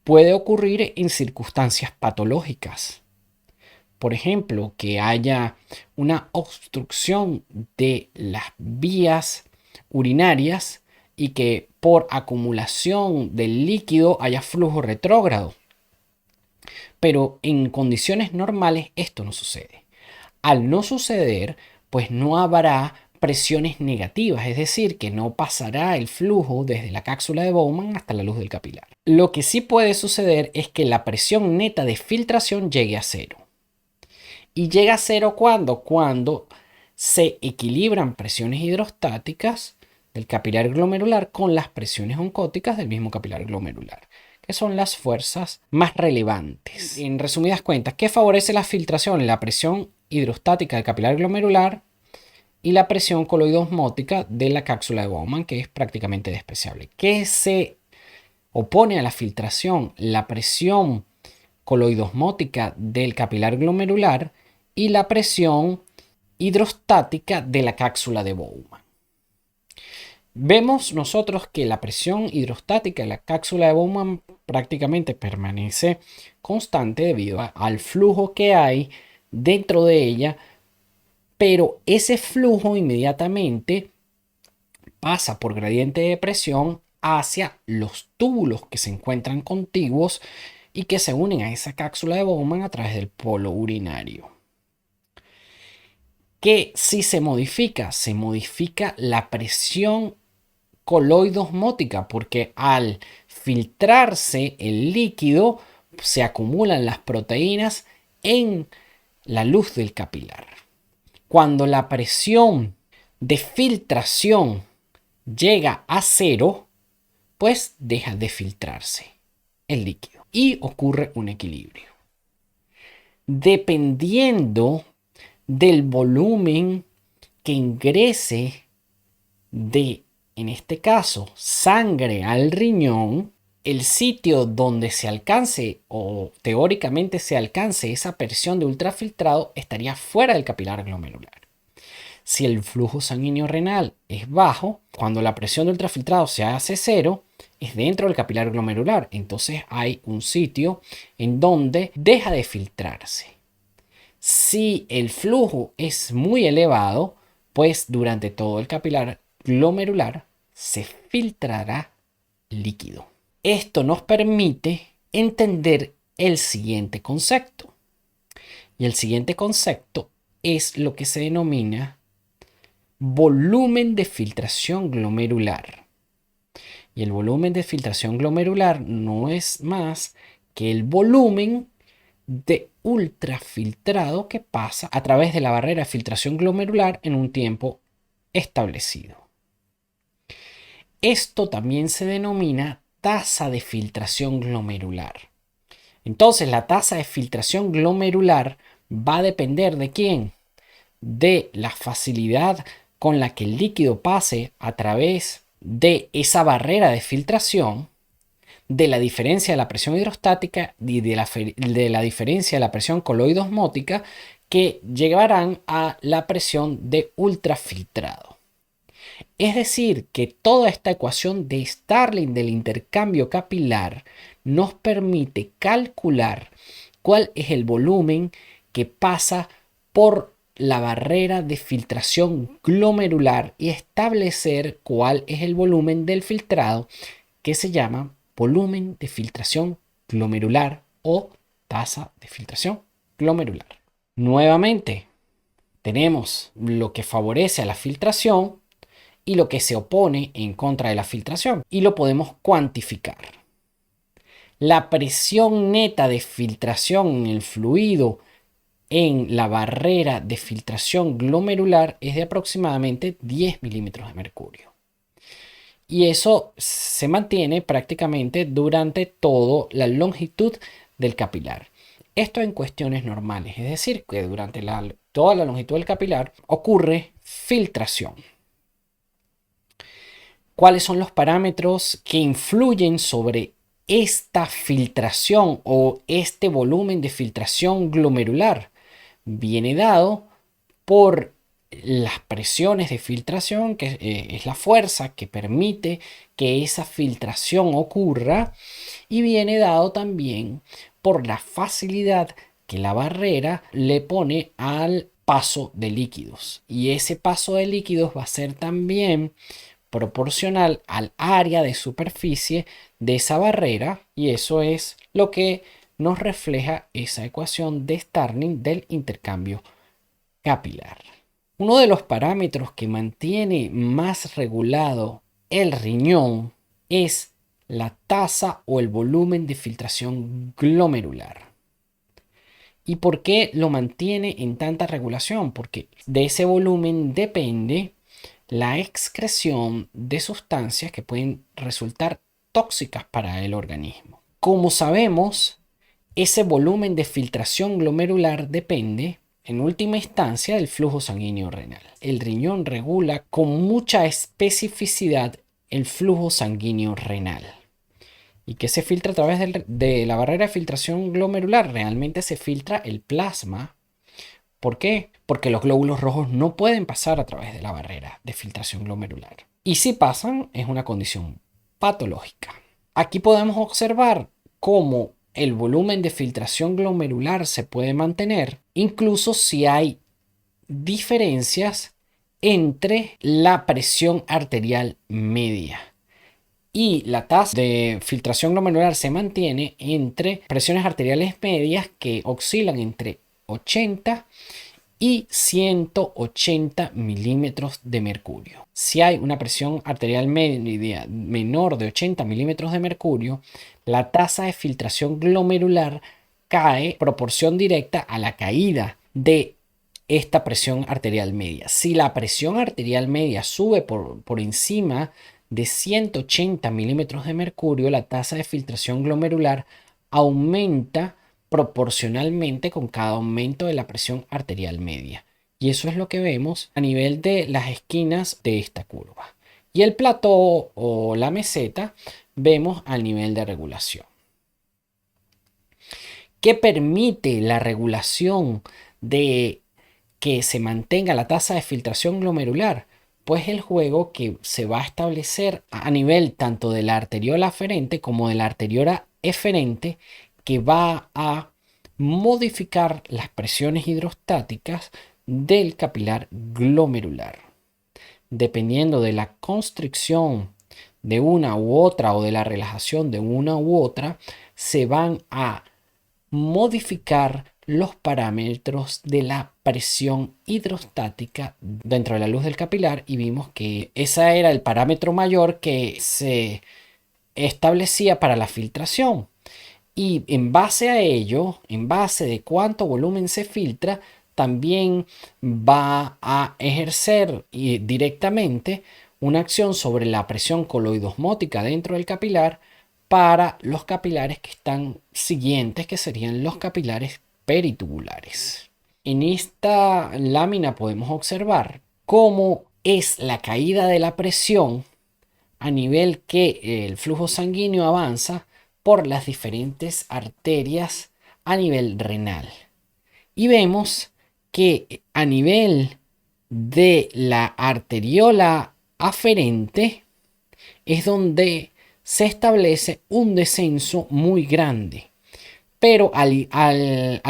S1: Puede ocurrir en circunstancias patológicas. Por ejemplo, que haya una obstrucción de las vías urinarias y que por acumulación del líquido haya flujo retrógrado. Pero en condiciones normales esto no sucede. Al no suceder, pues no habrá presiones negativas, es decir, que no pasará el flujo desde la cápsula de Bowman hasta la luz del capilar. Lo que sí puede suceder es que la presión neta de filtración llegue a cero. ¿Y llega a cero cuándo? Cuando se equilibran presiones hidrostáticas del capilar glomerular con las presiones oncóticas del mismo capilar glomerular, que son las fuerzas más relevantes. En resumidas cuentas, ¿qué favorece la filtración? La presión hidrostática del capilar glomerular y la presión coloidosmótica de la cápsula de Bowman, que es prácticamente despreciable. ¿Qué se opone a la filtración? La presión coloidosmótica del capilar glomerular y la presión hidrostática de la cápsula de Bowman. Vemos nosotros que la presión hidrostática de la cápsula de Bowman prácticamente permanece constante debido al flujo que hay dentro de ella, pero ese flujo inmediatamente pasa por gradiente de presión hacia los túbulos que se encuentran contiguos y que se unen a esa cápsula de Bowman a través del polo urinario. Que si se modifica la presión coloidosmótica, porque al filtrarse el líquido se acumulan las proteínas en la luz del capilar. Cuando la presión de filtración llega a cero, pues deja de filtrarse el líquido y ocurre un equilibrio. Dependiendo del volumen que ingrese de, en este caso, sangre al riñón, el sitio donde se alcance o teóricamente se alcance esa presión de ultrafiltrado estaría fuera del capilar glomerular. Si el flujo sanguíneo renal es bajo, cuando la presión de ultrafiltrado se hace cero, es dentro del capilar glomerular. Entonces hay un sitio en donde deja de filtrarse. Si el flujo es muy elevado, pues durante todo el capilar glomerular se filtrará líquido. Esto nos permite entender el siguiente concepto. Y el siguiente concepto es lo que se denomina volumen de filtración glomerular. Y el volumen de filtración glomerular no es más que el volumen de ultrafiltrado que pasa a través de la barrera de filtración glomerular en un tiempo establecido. Esto también se denomina tasa de filtración glomerular. Entonces, la tasa de filtración glomerular va a depender ¿de quién? De la facilidad con la que el líquido pase a través de esa barrera de filtración, de la diferencia de la presión hidrostática y de la diferencia de la presión coloidosmótica que llevarán a la presión de ultrafiltrado. Es decir, que toda esta ecuación de Starling del intercambio capilar nos permite calcular cuál es el volumen que pasa por la barrera de filtración glomerular y establecer cuál es el volumen del filtrado, que se llama volumen de filtración glomerular o tasa de filtración glomerular. Nuevamente, tenemos lo que favorece a la filtración y lo que se opone en contra de la filtración, y lo podemos cuantificar. La presión neta de filtración en el fluido en la barrera de filtración glomerular es de aproximadamente 10 milímetros de mercurio. Y eso se mantiene prácticamente durante toda la longitud del capilar. Esto en cuestiones normales, es decir, que durante la toda la longitud del capilar, ocurre filtración. ¿Cuáles son los parámetros que influyen sobre esta filtración o este volumen de filtración glomerular? Viene dado por las presiones de filtración, que es la fuerza que permite que esa filtración ocurra, y viene dado también por la facilidad que la barrera le pone al paso de líquidos. Y ese paso de líquidos va a ser también proporcional al área de superficie de esa barrera, y eso es lo que nos refleja esa ecuación de Starling del intercambio capilar. Uno de los parámetros que mantiene más regulado el riñón es la tasa o el volumen de filtración glomerular. ¿Y por qué lo mantiene en tanta regulación? Porque de ese volumen depende la excreción de sustancias que pueden resultar tóxicas para el organismo. Como sabemos, ese volumen de filtración glomerular depende, en última instancia, del flujo sanguíneo renal. El riñón regula con mucha especificidad el flujo sanguíneo renal. ¿Y qué se filtra a través de la barrera de filtración glomerular? Realmente se filtra el plasma. ¿Por qué? Porque los glóbulos rojos no pueden pasar a través de la barrera de filtración glomerular. Y si pasan, es una condición patológica. Aquí podemos observar cómo el volumen de filtración glomerular se puede mantener, incluso si hay diferencias entre la presión arterial media. Y la tasa de filtración glomerular se mantiene entre presiones arteriales medias que oscilan entre 80 y 180 milímetros de mercurio. Si hay una presión arterial media menor de 80 milímetros de mercurio, la tasa de filtración glomerular cae proporción directa a la caída de esta presión arterial media. Si la presión arterial media sube por encima de 180 milímetros de mercurio, la tasa de filtración glomerular aumenta proporcionalmente con cada aumento de la presión arterial media. Y eso es lo que vemos a nivel de las esquinas de esta curva. Y el plató o la meseta vemos al nivel de regulación. ¿Qué permite la regulación de que se mantenga la tasa de filtración glomerular? Pues el juego que se va a establecer a nivel tanto de la arteriola aferente como de la arteriola eferente, que va a modificar las presiones hidrostáticas del capilar glomerular. Dependiendo de la constricción de una u otra o de la relajación de una u otra, se van a modificar los parámetros de la presión hidrostática dentro de la luz del capilar, y vimos que ese era el parámetro mayor que se establecía para la filtración. Y en base a ello, en base de cuánto volumen se filtra, también va a ejercer directamente una acción sobre la presión coloidosmótica dentro del capilar para los capilares que están siguientes, que serían los capilares peritubulares. En esta lámina podemos observar cómo es la caída de la presión a nivel que el flujo sanguíneo avanza por las diferentes arterias a nivel renal. Y vemos que a nivel de la arteriola aferente es donde se establece un descenso muy grande. Pero a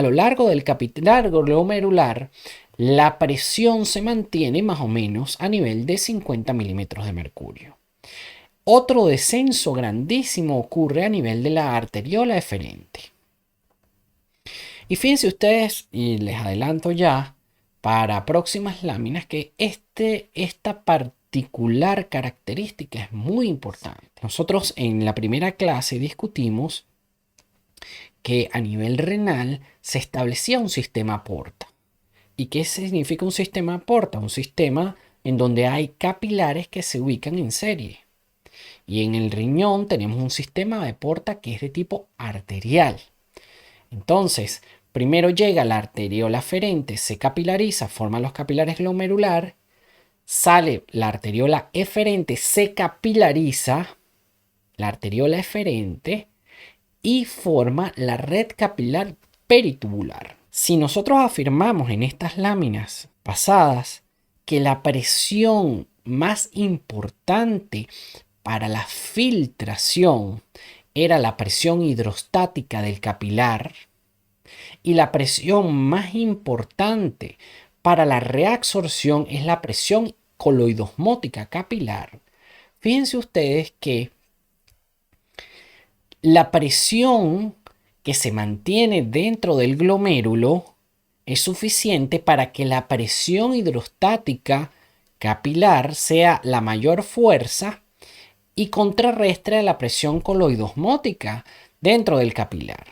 S1: lo largo del capilar glomerular, la presión se mantiene más o menos a nivel de 50 milímetros de mercurio. Otro descenso grandísimo ocurre a nivel de la arteriola eferente. Y fíjense ustedes, y les adelanto ya para próximas láminas, que esta particular característica es muy importante. Nosotros en la primera clase discutimos que a nivel renal se establecía un sistema porta. ¿Y qué significa un sistema porta? Un sistema en donde hay capilares que se ubican en serie. Y en el riñón tenemos un sistema de porta que es de tipo arterial. Entonces, Primero llega la arteriola aferente, se capilariza, forma los capilares glomerular, sale la arteriola eferente, se capilariza, la arteriola eferente, y forma la red capilar peritubular. Si nosotros afirmamos en estas láminas pasadas que la presión más importante para la filtración era la presión hidrostática del capilar y la presión más importante para la reabsorción es la presión coloidosmótica capilar, fíjense ustedes que la presión que se mantiene dentro del glomérulo es suficiente para que la presión hidrostática capilar sea la mayor fuerza y contrarrestre a la presión coloidosmótica dentro del capilar.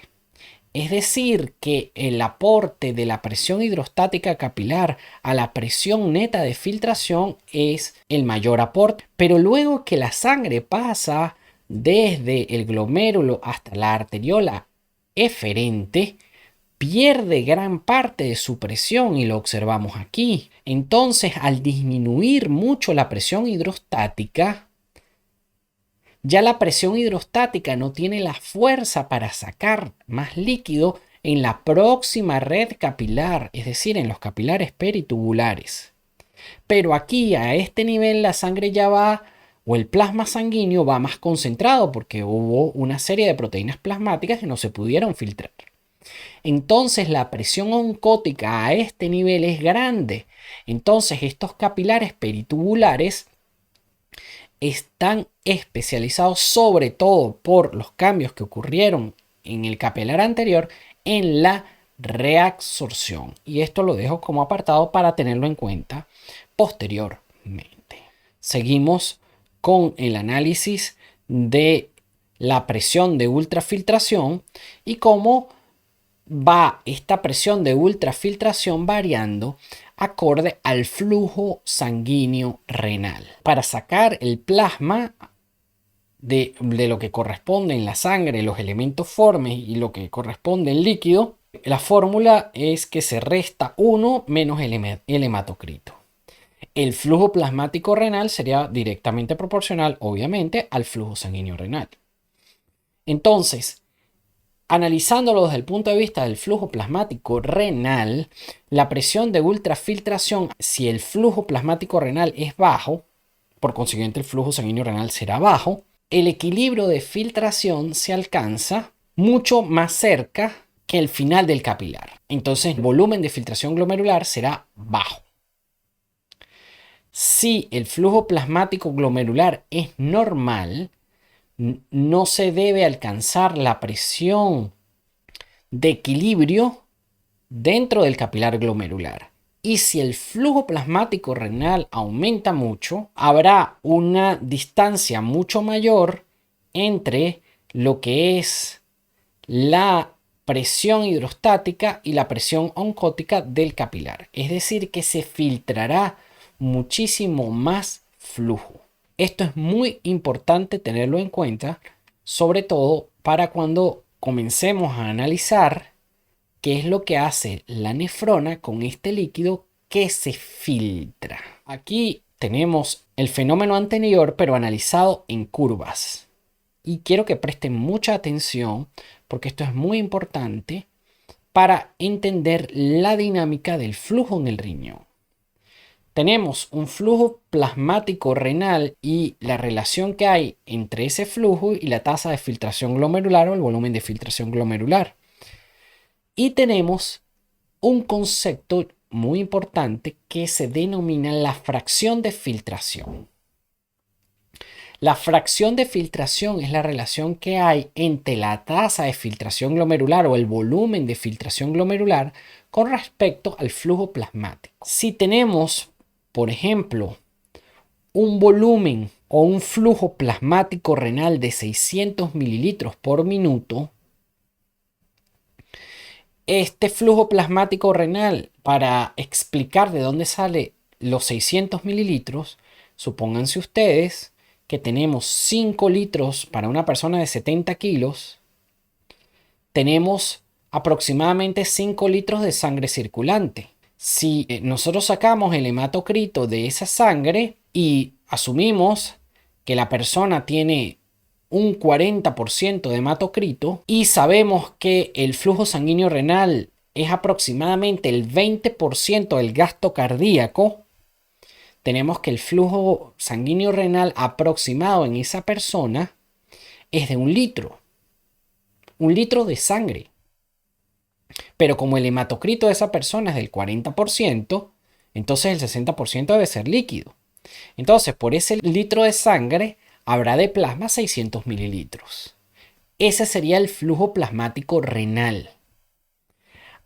S1: Es decir, que el aporte de la presión hidrostática capilar a la presión neta de filtración es el mayor aporte. Pero luego que la sangre pasa desde el glomérulo hasta la arteriola eferente, pierde gran parte de su presión y lo observamos aquí. Entonces, al disminuir mucho la presión hidrostática, ya la presión hidrostática no tiene la fuerza para sacar más líquido en la próxima red capilar, es decir, en los capilares peritubulares. Pero aquí, a este nivel, la sangre ya va, o el plasma sanguíneo va más concentrado porque hubo una serie de proteínas plasmáticas que no se pudieron filtrar. Entonces la presión oncótica a este nivel es grande. Entonces estos capilares peritubulares están especializados sobre todo por los cambios que ocurrieron en el capilar anterior en la reabsorción. Y esto lo dejo como apartado para tenerlo en cuenta posteriormente. Seguimos con el análisis de la presión de ultrafiltración y cómo va esta presión de ultrafiltración variando acorde al flujo sanguíneo renal. Para sacar el plasma de lo que corresponde en la sangre, los elementos formes y lo que corresponde en líquido, la fórmula es que se resta 1 menos el hematocrito. El flujo plasmático renal sería directamente proporcional, obviamente, al flujo sanguíneo renal. Entonces, analizándolo desde el punto de vista del flujo plasmático renal, la presión de ultrafiltración, si el flujo plasmático renal es bajo, por consiguiente el flujo sanguíneo renal será bajo, el equilibrio de filtración se alcanza mucho más cerca que el final del capilar. Entonces el volumen de filtración glomerular será bajo. Si el flujo plasmático glomerular es normal, no se debe alcanzar la presión de equilibrio dentro del capilar glomerular. Y si el flujo plasmático renal aumenta mucho, habrá una distancia mucho mayor entre lo que es la presión hidrostática y la presión oncótica del capilar. Es decir, que se filtrará muchísimo más flujo. Esto es muy importante tenerlo en cuenta, sobre todo para cuando comencemos a analizar qué es lo que hace la nefrona con este líquido que se filtra. Aquí tenemos el fenómeno anterior, pero analizado en curvas. Y quiero que presten mucha atención porque esto es muy importante para entender la dinámica del flujo en el riñón. Tenemos un flujo plasmático renal y la relación que hay entre ese flujo y la tasa de filtración glomerular o el volumen de filtración glomerular. Y tenemos un concepto muy importante que se denomina la fracción de filtración. La fracción de filtración es la relación que hay entre la tasa de filtración glomerular o el volumen de filtración glomerular con respecto al flujo plasmático. Si tenemos, por ejemplo, un volumen o un flujo plasmático renal de 600 mililitros por minuto, este flujo plasmático renal, para explicar de dónde sale los 600 mililitros, supónganse ustedes que tenemos 5 litros para una persona de 70 kilos, tenemos aproximadamente 5 litros de sangre circulante. Si nosotros sacamos el hematocrito de esa sangre y asumimos que la persona tiene un 40% de hematocrito y sabemos que el flujo sanguíneo renal es aproximadamente el 20% del gasto cardíaco, tenemos que el flujo sanguíneo renal aproximado en esa persona es de 1 litro de sangre. Pero como el hematocrito de esa persona es del 40%, entonces el 60% debe ser líquido. Entonces, por ese litro de sangre habrá de plasma 600 mililitros. Ese sería el flujo plasmático renal.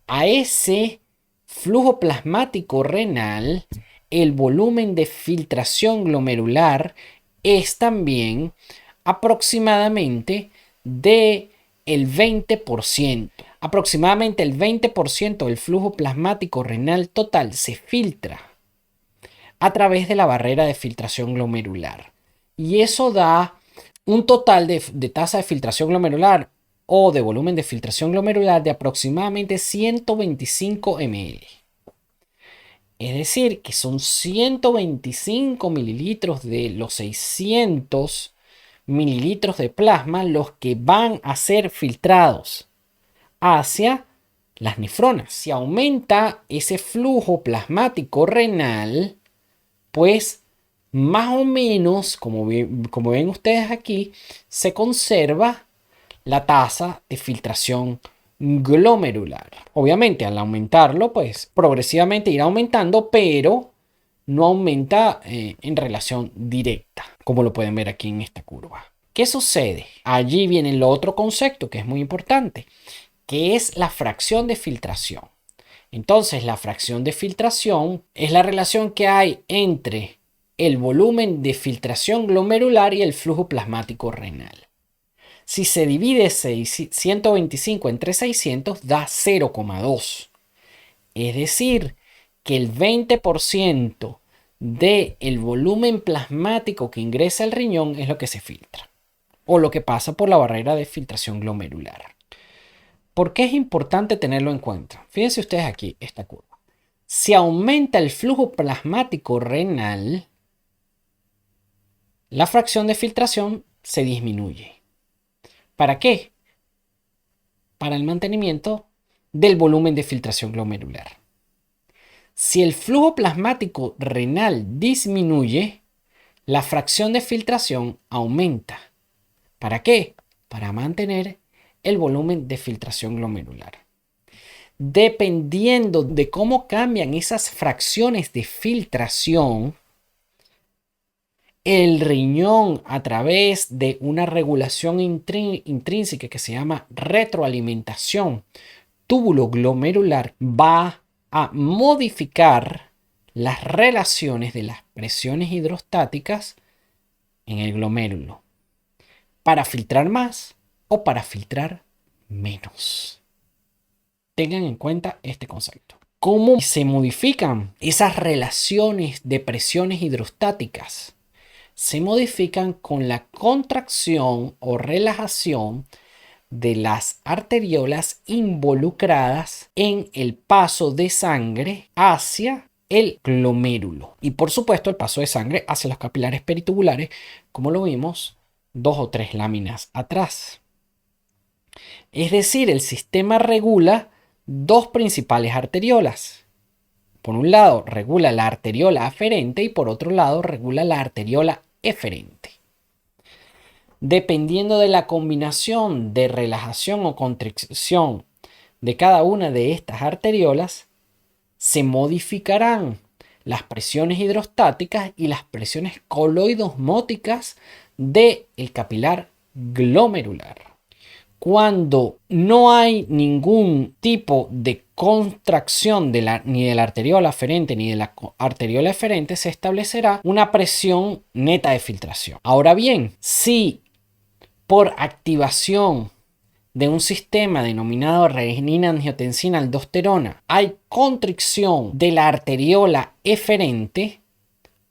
S1: A ese flujo plasmático renal, el volumen de filtración glomerular es también aproximadamente del 20%. Aproximadamente el 20% del flujo plasmático renal total se filtra a través de la barrera de filtración glomerular. Y eso da un total de tasa de filtración glomerular o de volumen de filtración glomerular de aproximadamente 125 ml. Es decir, que son 125 mililitros de los 600 mililitros de plasma los que van a ser filtrados hacia las nefronas. Si aumenta ese flujo plasmático renal, pues más o menos, como ven ustedes aquí, se conserva la tasa de filtración glomerular. Obviamente, al aumentarlo, pues progresivamente irá aumentando, pero no aumenta en relación directa, como lo pueden ver aquí en esta curva. ¿Qué sucede? Allí viene el otro concepto que es muy importante, que es la fracción de filtración. Entonces, la fracción de filtración es la relación que hay entre el volumen de filtración glomerular y el flujo plasmático renal. Si se divide 125 entre 600 da 0,2. Es decir, que el 20% del volumen plasmático que ingresa al riñón es lo que se filtra o lo que pasa por la barrera de filtración glomerular. ¿Por qué es importante tenerlo en cuenta? Fíjense ustedes aquí esta curva. Si aumenta el flujo plasmático renal, la fracción de filtración se disminuye. ¿Para qué? Para el mantenimiento del volumen de filtración glomerular. Si el flujo plasmático renal disminuye, la fracción de filtración aumenta. ¿Para qué? Para mantener el volumen de filtración glomerular. Dependiendo de cómo cambian esas fracciones de filtración, el riñón, a través de una regulación intrínseca que se llama retroalimentación túbulo-glomerular, va a modificar las relaciones de las presiones hidrostáticas en el glomérulo para filtrar más o para filtrar menos. Tengan en cuenta este concepto. ¿Cómo se modifican esas relaciones de presiones hidrostáticas? Se modifican con la contracción o relajación de las arteriolas involucradas en el paso de sangre hacia el glomérulo. Y por supuesto el paso de sangre hacia los capilares peritubulares, como lo vimos 2 o 3 láminas atrás. Es decir, el sistema regula dos principales arteriolas. Por un lado regula la arteriola aferente y por otro lado regula la arteriola eferente. Dependiendo de la combinación de relajación o contracción de cada una de estas arteriolas, se modificarán las presiones hidrostáticas y las presiones coloidosmóticas del capilar glomerular. Cuando no hay ningún tipo de contracción ni de la arteriola aferente ni de la arteriola eferente, se establecerá una presión neta de filtración. Ahora bien, si por activación de un sistema denominado renina-angiotensina-aldosterona hay constricción de la arteriola eferente,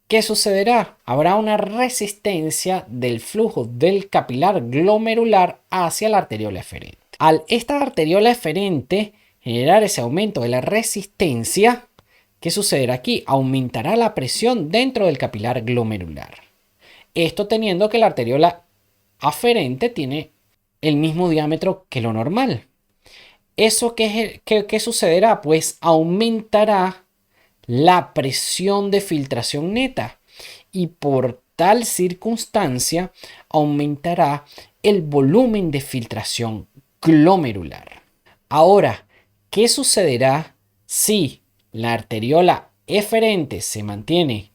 S1: ¿qué sucederá? Habrá una resistencia del flujo del capilar glomerular hacia la arteriola eferente. Al esta arteriola eferente generar ese aumento de la resistencia, ¿qué sucederá aquí? Aumentará la presión dentro del capilar glomerular. Esto teniendo que la arteriola aferente tiene el mismo diámetro que lo normal. ¿Eso qué sucederá? Pues aumentará la presión de filtración neta y por tal circunstancia aumentará el volumen de filtración glomerular. Ahora, ¿qué sucederá si la arteriola eferente se mantiene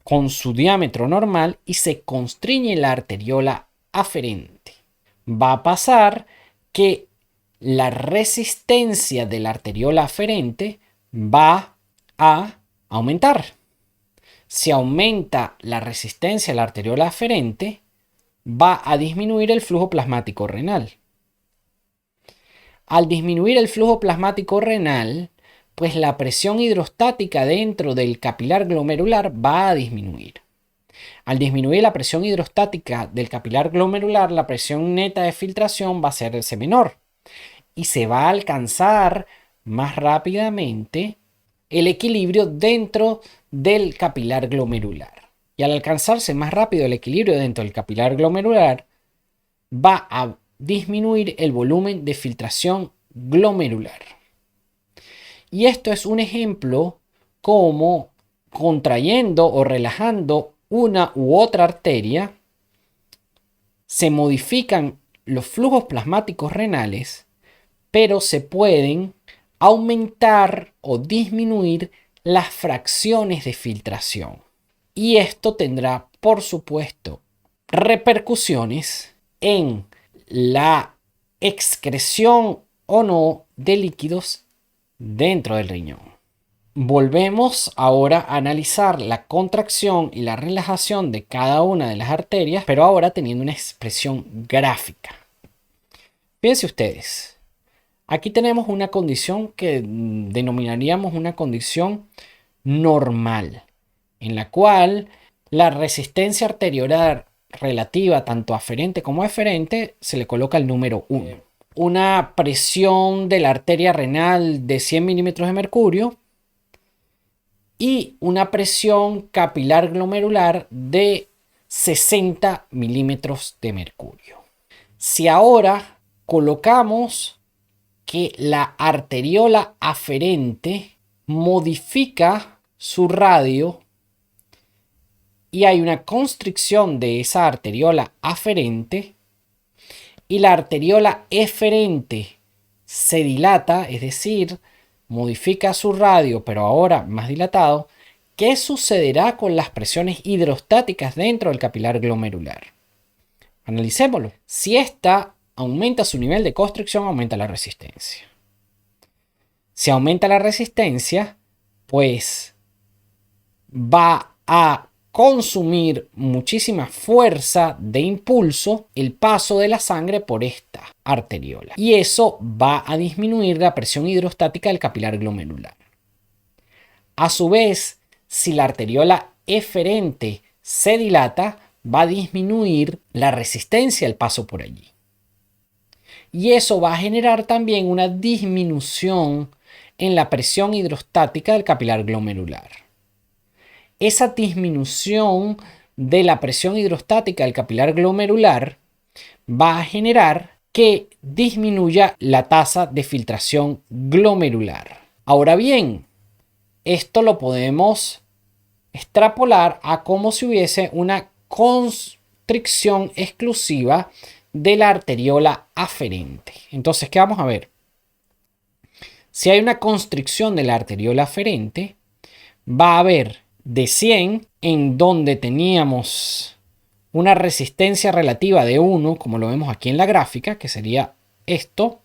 S1: con su diámetro normal y se constriñe la arteriola aferente? Va a pasar que la resistencia de la arteriola aferente va a aumentar. Si aumenta la resistencia de la arteriola aferente, va a disminuir el flujo plasmático renal. Al disminuir el flujo plasmático renal, pues la presión hidrostática dentro del capilar glomerular va a disminuir. Al disminuir la presión hidrostática del capilar glomerular, la presión neta de filtración va a hacerse menor y se va a alcanzar más rápidamente el equilibrio dentro del capilar glomerular. Y al alcanzarse más rápido el equilibrio dentro del capilar glomerular, va a disminuir el volumen de filtración glomerular. Y esto es un ejemplo como contrayendo o relajando una u otra arteria se modifican los flujos plasmáticos renales, pero se pueden aumentar o disminuir las fracciones de filtración. Y esto tendrá, por supuesto, repercusiones en la excreción o no de líquidos dentro del riñón. Volvemos ahora a analizar la contracción y la relajación de cada una de las arterias, pero ahora teniendo una expresión gráfica. Fíjense ustedes, aquí tenemos una condición que denominaríamos una condición normal, en la cual la resistencia arteriolar relativa tanto aferente como eferente se le coloca el número 1. Una presión de la arteria renal de 100 milímetros de mercurio y una presión capilar glomerular de 60 milímetros de mercurio. Si ahora colocamos que la arteriola aferente modifica su radio y hay una constricción de esa arteriola aferente y la arteriola eferente se dilata, es decir, modifica su radio pero ahora más dilatado, ¿qué sucederá con las presiones hidrostáticas dentro del capilar glomerular? Analicémoslo. Si esta aumenta su nivel de constricción, aumenta la resistencia. Si aumenta la resistencia, pues va a consumir muchísima fuerza de impulso el paso de la sangre por esta arteriola. Y eso va a disminuir la presión hidrostática del capilar glomerular. A su vez, si la arteriola eferente se dilata, va a disminuir la resistencia al paso por allí. Y eso va a generar también una disminución en la presión hidrostática del capilar glomerular. Esa disminución de la presión hidrostática del capilar glomerular va a generar que disminuya la tasa de filtración glomerular. Ahora bien, esto lo podemos extrapolar a como si hubiese una constricción exclusiva de la arteriola aferente. Entonces, ¿qué vamos a ver? Si hay una constricción de la arteriola aferente, va a haber de 100, en donde teníamos una resistencia relativa de 1, como lo vemos aquí en la gráfica, que sería esto.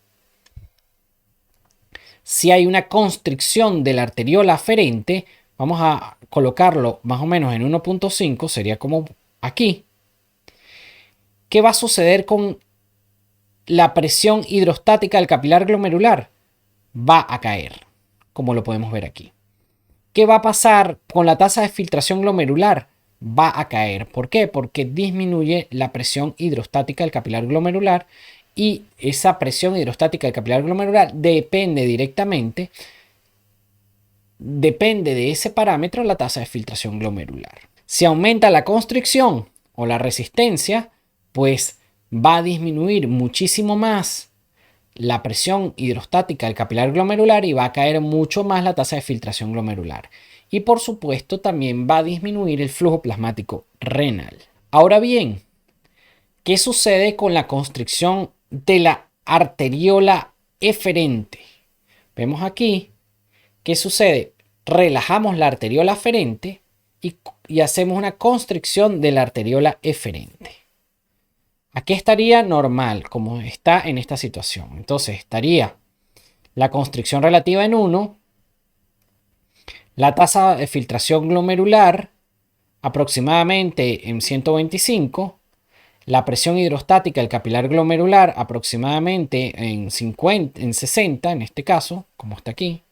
S1: Si hay una constricción de la arteriola aferente, vamos a colocarlo más o menos en 1.5, sería como aquí. ¿Qué va a suceder con la presión hidrostática del capilar glomerular? Va a caer, como lo podemos ver aquí. ¿Qué va a pasar con la tasa de filtración glomerular? Va a caer. ¿Por qué? Porque disminuye la presión hidrostática del capilar glomerular y esa presión hidrostática del capilar glomerular depende directamente, depende de ese parámetro la tasa de filtración glomerular. Si aumenta la constricción o la resistencia, pues va a disminuir muchísimo más la presión hidrostática del capilar glomerular y va a caer mucho más la tasa de filtración glomerular. Y por supuesto también va a disminuir el flujo plasmático renal. Ahora bien, ¿qué sucede con la constricción de la arteriola eferente? Vemos aquí qué sucede. Relajamos la arteriola aferente y hacemos una constricción de la arteriola eferente. Aquí estaría normal, como está en esta situación. Entonces estaría la constricción relativa en 1, la tasa de filtración glomerular aproximadamente en 125, la presión hidrostática del capilar glomerular aproximadamente en 50, en 60 en este caso, como está aquí.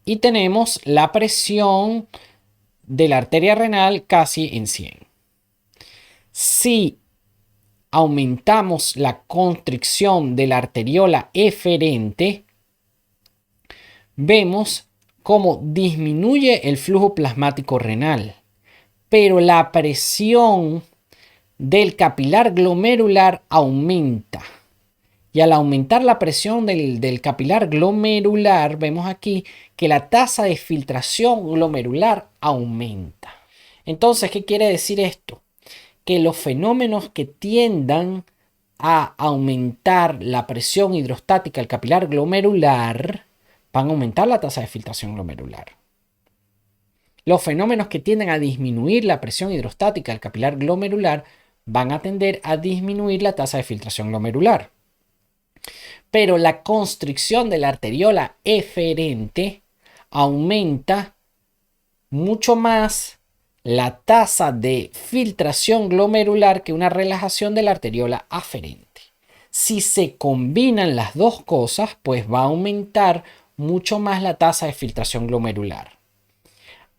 S1: Y tenemos la presión de la arteria renal casi en 100. Si aumentamos la constricción de la arteriola eferente, vemos cómo disminuye el flujo plasmático renal, pero la presión del capilar glomerular aumenta. Y al aumentar la presión del capilar glomerular, vemos aquí que la tasa de filtración glomerular aumenta. Entonces, ¿qué quiere decir esto? Que los fenómenos que tiendan a aumentar la presión hidrostática del capilar glomerular van a aumentar la tasa de filtración glomerular. Los fenómenos que tienden a disminuir la presión hidrostática del capilar glomerular van a tender a disminuir la tasa de filtración glomerular. Pero la constricción de la arteriola eferente aumenta mucho más la tasa de filtración glomerular que una relajación de la arteriola aferente. Si se combinan las dos cosas, pues va a aumentar mucho más la tasa de filtración glomerular,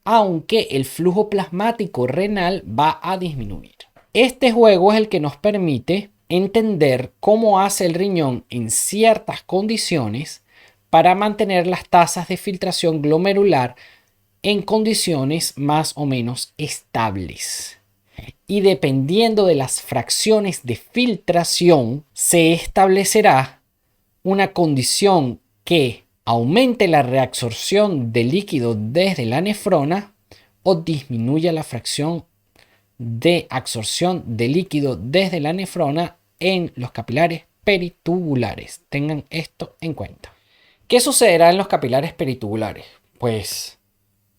S1: aunque el flujo plasmático renal va a disminuir. Este juego es el que nos permite entender cómo hace el riñón en ciertas condiciones para mantener las tasas de filtración glomerular en condiciones más o menos estables. Y dependiendo de las fracciones de filtración, se establecerá una condición que aumente la reabsorción de líquido desde la nefrona o disminuya la fracción de absorción de líquido desde la nefrona en los capilares peritubulares. Tengan esto en cuenta. ¿Qué sucederá en los capilares peritubulares? Pues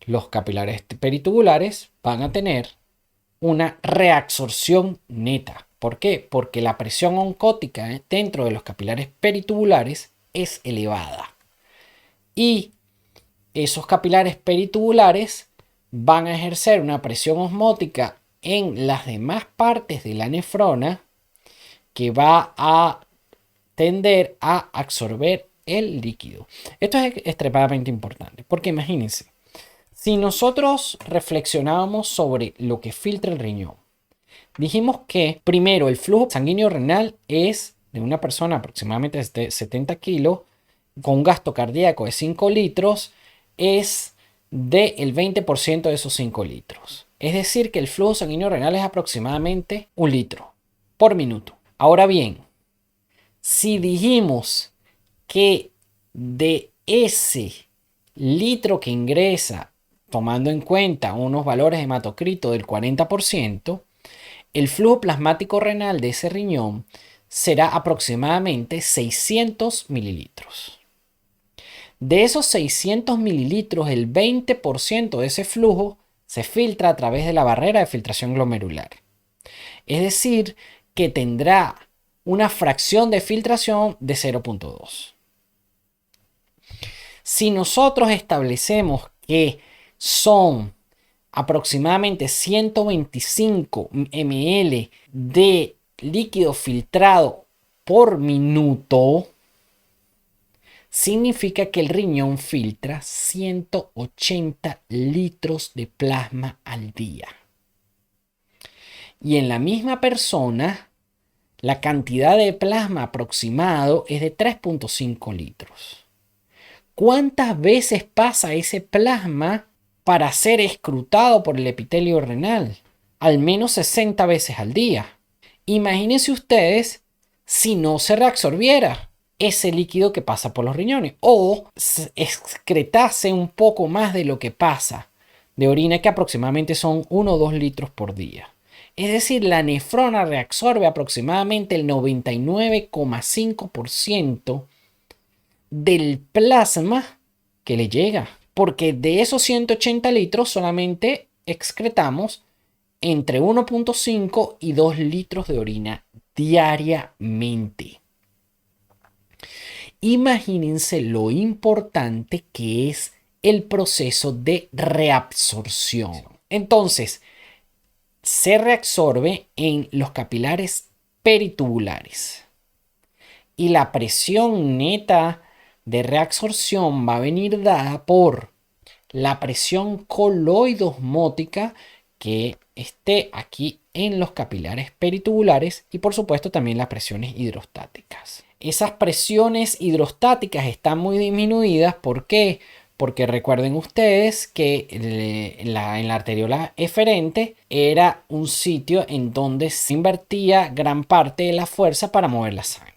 S1: los capilares peritubulares van a tener una reabsorción neta. ¿Por qué? Porque la presión oncótica dentro de los capilares peritubulares es elevada. Y esos capilares peritubulares van a ejercer una presión osmótica en las demás partes de la nefrona que va a tender a absorber el líquido. Esto es extremadamente importante porque imagínense, si nosotros reflexionábamos sobre lo que filtra el riñón, dijimos que primero el flujo sanguíneo renal es de una persona aproximadamente de 70 kilos con un gasto cardíaco de 5 litros, es del 20% de esos 5 litros. Es decir, que el flujo sanguíneo renal es aproximadamente 1 litro por minuto. Ahora bien, si dijimos que de ese litro que ingresa, tomando en cuenta unos valores de hematocrito del 40%, el flujo plasmático renal de ese riñón será aproximadamente 600 mililitros. De esos 600 mililitros, el 20% de ese flujo se filtra a través de la barrera de filtración glomerular. Es decir, que tendrá una fracción de filtración de 0.2. Si nosotros establecemos que son aproximadamente 125 ml de líquido filtrado por minuto, significa que el riñón filtra 180 litros de plasma al día. Y en la misma persona, la cantidad de plasma aproximado es de 3.5 litros. ¿Cuántas veces pasa ese plasma para ser escrutado por el epitelio renal? Al menos 60 veces al día. Imagínense ustedes si no se reabsorbiera ese líquido que pasa por los riñones o excretase un poco más de lo que pasa de orina, que aproximadamente son 1 o 2 litros por día. Es decir, la nefrona reabsorbe aproximadamente el 99,5% del plasma que le llega, porque de esos 180 litros solamente excretamos entre 1.5 y 2 litros de orina diariamente. Imagínense lo importante que es el proceso de reabsorción. Entonces, se reabsorbe en los capilares peritubulares y la presión neta de reabsorción va a venir dada por la presión coloidosmótica que esté aquí en los capilares peritubulares y por supuesto también las presiones hidrostáticas. Esas presiones hidrostáticas están muy disminuidas. ¿Por qué? Porque recuerden ustedes que en la arteriola eferente era un sitio en donde se invertía gran parte de la fuerza para mover la sangre.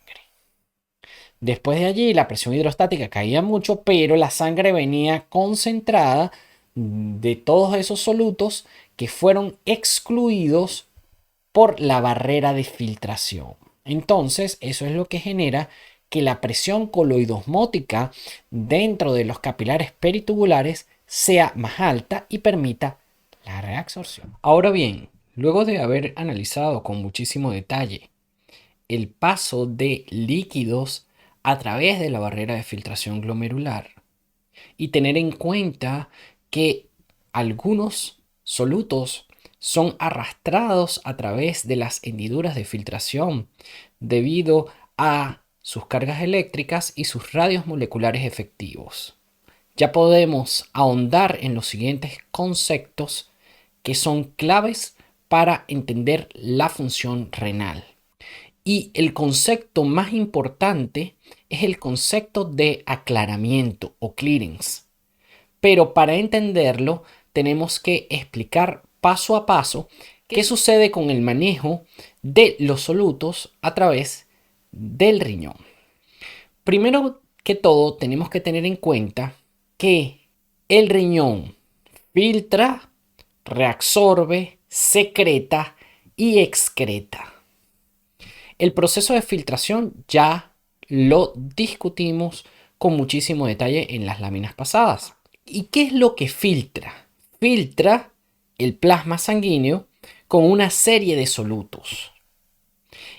S1: Después de allí la presión hidrostática caía mucho, pero la sangre venía concentrada de todos esos solutos que fueron excluidos por la barrera de filtración. Entonces, eso es lo que genera que la presión coloidosmótica dentro de los capilares peritubulares sea más alta y permita la reabsorción. Ahora bien, luego de haber analizado con muchísimo detalle el paso de líquidos a través de la barrera de filtración glomerular y tener en cuenta que algunos solutos son arrastrados a través de las hendiduras de filtración debido a sus cargas eléctricas y sus radios moleculares efectivos. Ya podemos ahondar en los siguientes conceptos que son claves para entender la función renal. Y el concepto más importante es el concepto de aclaramiento o clearance. Pero para entenderlo tenemos que explicar paso a paso qué sucede con el manejo de los solutos a través del riñón. Primero que todo tenemos que tener en cuenta que el riñón filtra, reabsorbe, secreta y excreta. El proceso de filtración ya lo discutimos con muchísimo detalle en las láminas pasadas. ¿Y qué es lo que filtra? Filtra el plasma sanguíneo con una serie de solutos.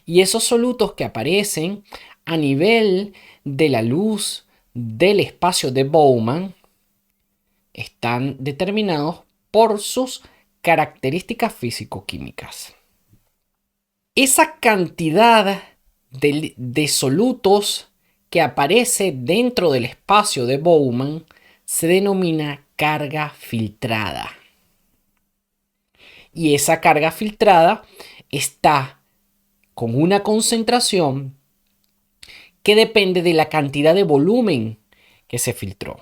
S1: Y esos solutos que aparecen a nivel de la luz del espacio de Bowman están determinados por sus características físico-químicas. Esa cantidad de solutos que aparece dentro del espacio de Bowman se denomina carga filtrada. Y esa carga filtrada está con una concentración que depende de la cantidad de volumen que se filtró.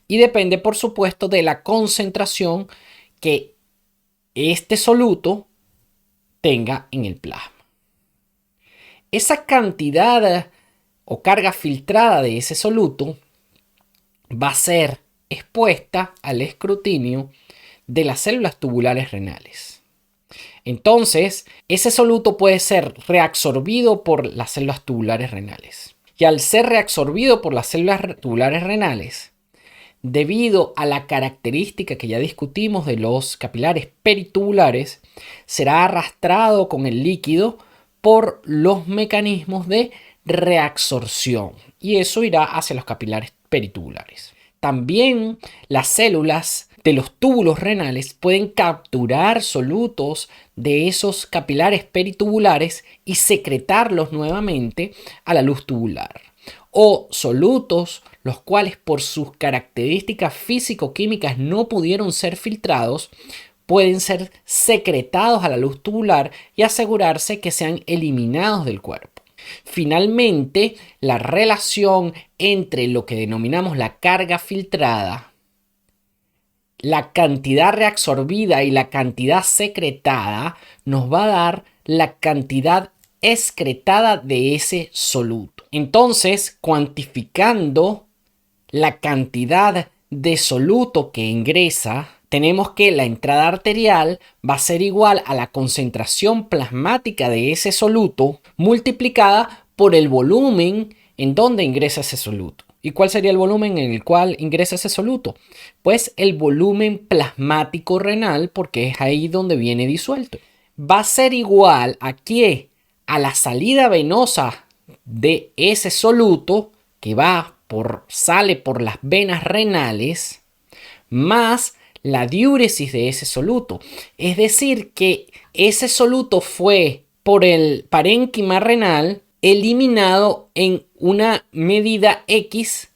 S1: Y depende, por supuesto, de la concentración que este soluto tenga en el plasma. Esa cantidad o carga filtrada de ese soluto va a ser expuesta al escrutinio de las células tubulares renales. Entonces, ese soluto puede ser reabsorbido por las células tubulares renales. Y al ser reabsorbido por las células tubulares renales, debido a la característica que ya discutimos de los capilares peritubulares, será arrastrado con el líquido por los mecanismos de reabsorción y eso irá hacia los capilares peritubulares. También las células de los túbulos renales pueden capturar solutos de esos capilares peritubulares y secretarlos nuevamente a la luz tubular. O solutos los cuales por sus características físico-químicas no pudieron ser filtrados, pueden ser secretados a la luz tubular y asegurarse que sean eliminados del cuerpo. Finalmente, la relación entre lo que denominamos la carga filtrada, la cantidad reabsorbida y la cantidad secretada nos va a dar la cantidad excretada de ese soluto. Entonces, cuantificando la cantidad de soluto que ingresa, tenemos que la entrada arterial va a ser igual a la concentración plasmática de ese soluto multiplicada por el volumen en donde ingresa ese soluto. ¿Y cuál sería el volumen en el cual ingresa ese soluto? Pues el volumen plasmático renal, porque es ahí donde viene disuelto. Va a ser igual a ¿qué? A la salida venosa de ese soluto que sale por las venas renales más la diúresis de ese soluto. Es decir, que ese soluto fue por el parénquima renal eliminado en una medida X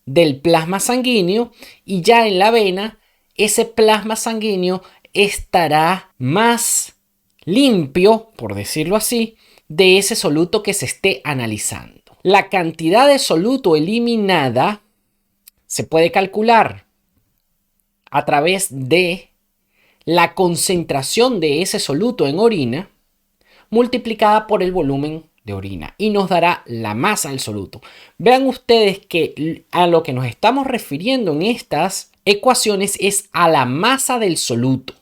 S1: del plasma sanguíneo, y ya en la vena ese plasma sanguíneo estará más limpio, por decirlo así, de ese soluto que se esté analizando. La cantidad de soluto eliminada se puede calcular a través de la concentración de ese soluto en orina multiplicada por el volumen de orina y nos dará la masa del soluto. Vean ustedes que a lo que nos estamos refiriendo en estas ecuaciones es a la masa del soluto.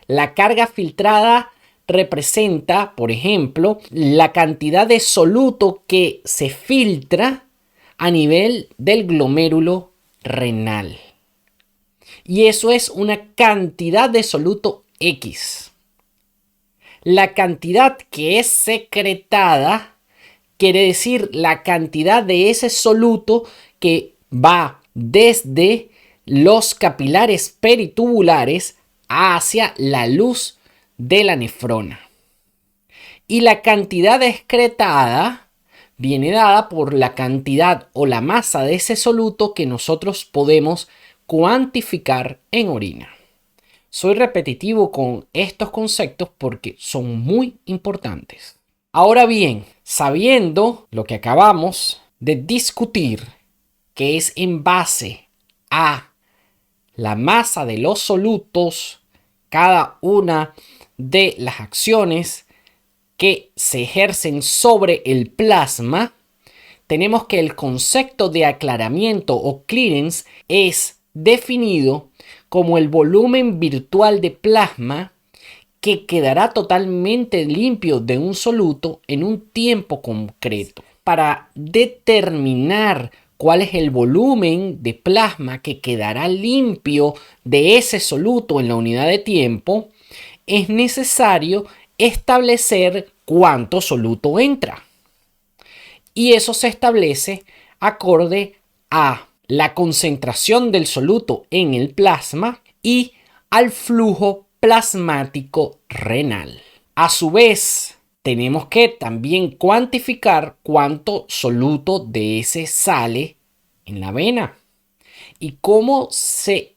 S1: La carga filtrada representa, por ejemplo, la cantidad de soluto que se filtra a nivel del glomérulo renal. Y eso es una cantidad de soluto X. La cantidad que es secretada quiere decir la cantidad de ese soluto que va desde los capilares peritubulares hacia la luz de la nefrona. Y la cantidad excretada viene dada por la cantidad o la masa de ese soluto que nosotros podemos cuantificar en orina. Soy repetitivo con estos conceptos porque son muy importantes. Ahora bien, sabiendo lo que acabamos de discutir, que es en base a la masa de los solutos, cada una de las acciones que se ejercen sobre el plasma, tenemos que el concepto de aclaramiento o clearance es definido como el volumen virtual de plasma que quedará totalmente limpio de un soluto en un tiempo concreto. Para determinar cuál es el volumen de plasma que quedará limpio de ese soluto en la unidad de tiempo, es necesario establecer cuánto soluto entra. Y eso se establece acorde a la concentración del soluto en el plasma y al flujo plasmático renal. A su vez, tenemos que también cuantificar cuánto soluto de ese sale en la vena. ¿Y cómo se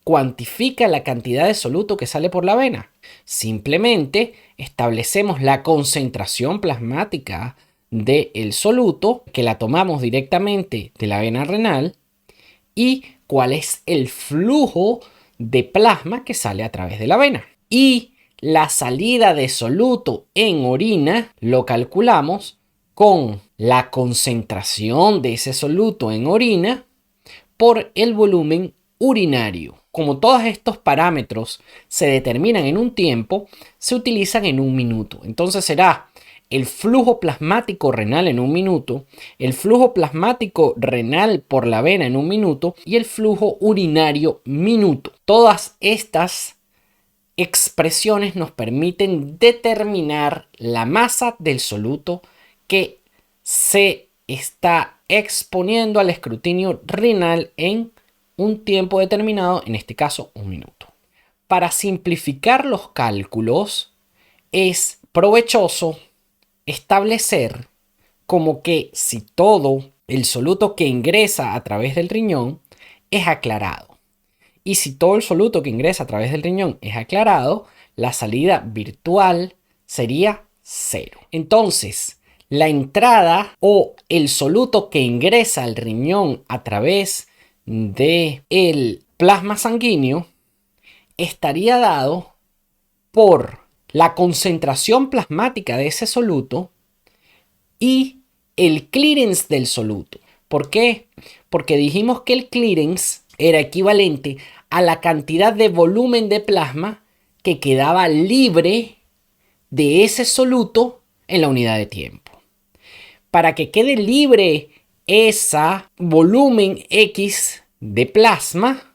S1: cuantifica la cantidad de soluto que sale por la vena? Simplemente establecemos la concentración plasmática del soluto, que la tomamos directamente de la vena renal, y cuál es el flujo de plasma que sale a través de la vena. Y la salida de soluto en orina lo calculamos con la concentración de ese soluto en orina por el volumen urinario. Como todos estos parámetros se determinan en un tiempo, se utilizan en un minuto. Entonces será el flujo plasmático renal en un minuto, el flujo plasmático renal por la vena en un minuto y el flujo urinario minuto. Todas estas expresiones nos permiten determinar la masa del soluto que se está exponiendo al escrutinio renal en un tiempo determinado, en este caso un minuto. Para simplificar los cálculos, es provechoso establecer como que si todo el soluto que ingresa a través del riñón es aclarado Y si todo el soluto que ingresa a través del riñón es aclarado, la salida virtual sería 0. Entonces, la entrada o el soluto que ingresa al riñón a través del plasma sanguíneo estaría dado por la concentración plasmática de ese soluto y el clearance del soluto. ¿Por qué? Porque dijimos que el clearance era equivalente a la cantidad de volumen de plasma que quedaba libre de ese soluto en la unidad de tiempo. Para que quede libre ese volumen X de plasma,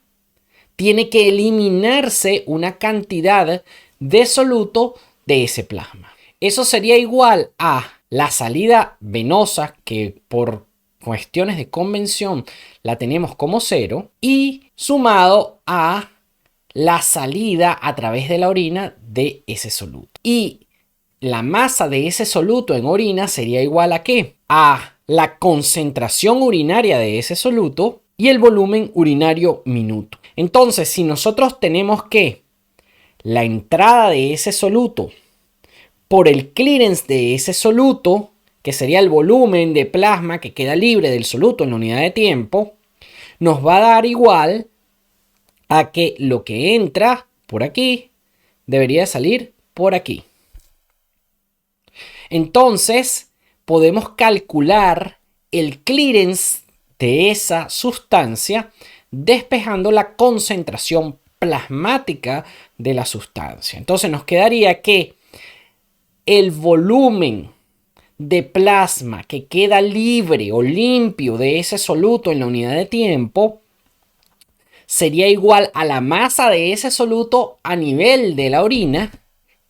S1: tiene que eliminarse una cantidad de soluto de ese plasma. Eso sería igual a la salida venosa, que por cuestiones de convención la tenemos como 0, y sumado a la salida a través de la orina de ese soluto. Y la masa de ese soluto en orina sería igual a ¿qué? A la concentración urinaria de ese soluto y el volumen urinario minuto. Entonces, si nosotros tenemos que la entrada de ese soluto por el clearance de ese soluto, que sería el volumen de plasma que queda libre del soluto en la unidad de tiempo, nos va a dar igual a que lo que entra por aquí debería salir por aquí. Entonces, podemos calcular el clearance de esa sustancia despejando la concentración plasmática de la sustancia. Entonces nos quedaría que el volumen de plasma que queda libre o limpio de ese soluto en la unidad de tiempo sería igual a la masa de ese soluto a nivel de la orina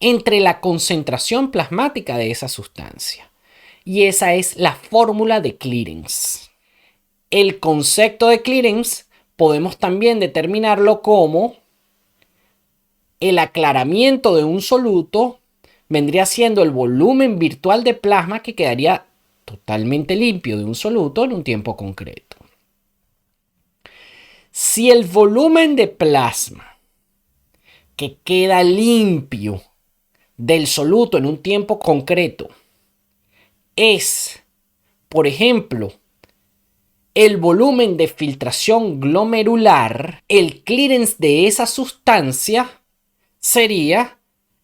S1: entre la concentración plasmática de esa sustancia. Y esa es la fórmula de clearance. El concepto de clearance podemos también determinarlo como el aclaramiento de un soluto vendría siendo el volumen virtual de plasma que quedaría totalmente limpio de un soluto en un tiempo concreto. Si el volumen de plasma que queda limpio del soluto en un tiempo concreto es, por ejemplo, el volumen de filtración glomerular, el clearance de esa sustancia sería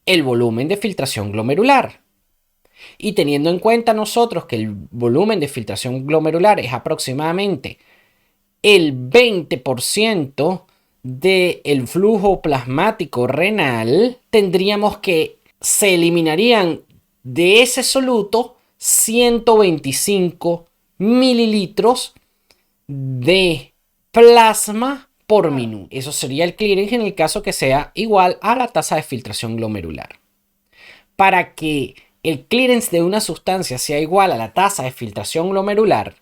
S1: el volumen de filtración glomerular. Y teniendo en cuenta nosotros que el volumen de filtración glomerular es aproximadamente el 20% del flujo plasmático renal, tendríamos que se eliminarían de ese soluto 125 mililitros de plasma por minuto. Eso sería el clearance en el caso que sea igual a la tasa de filtración glomerular. Para que el clearance de una sustancia sea igual a la tasa de filtración glomerular,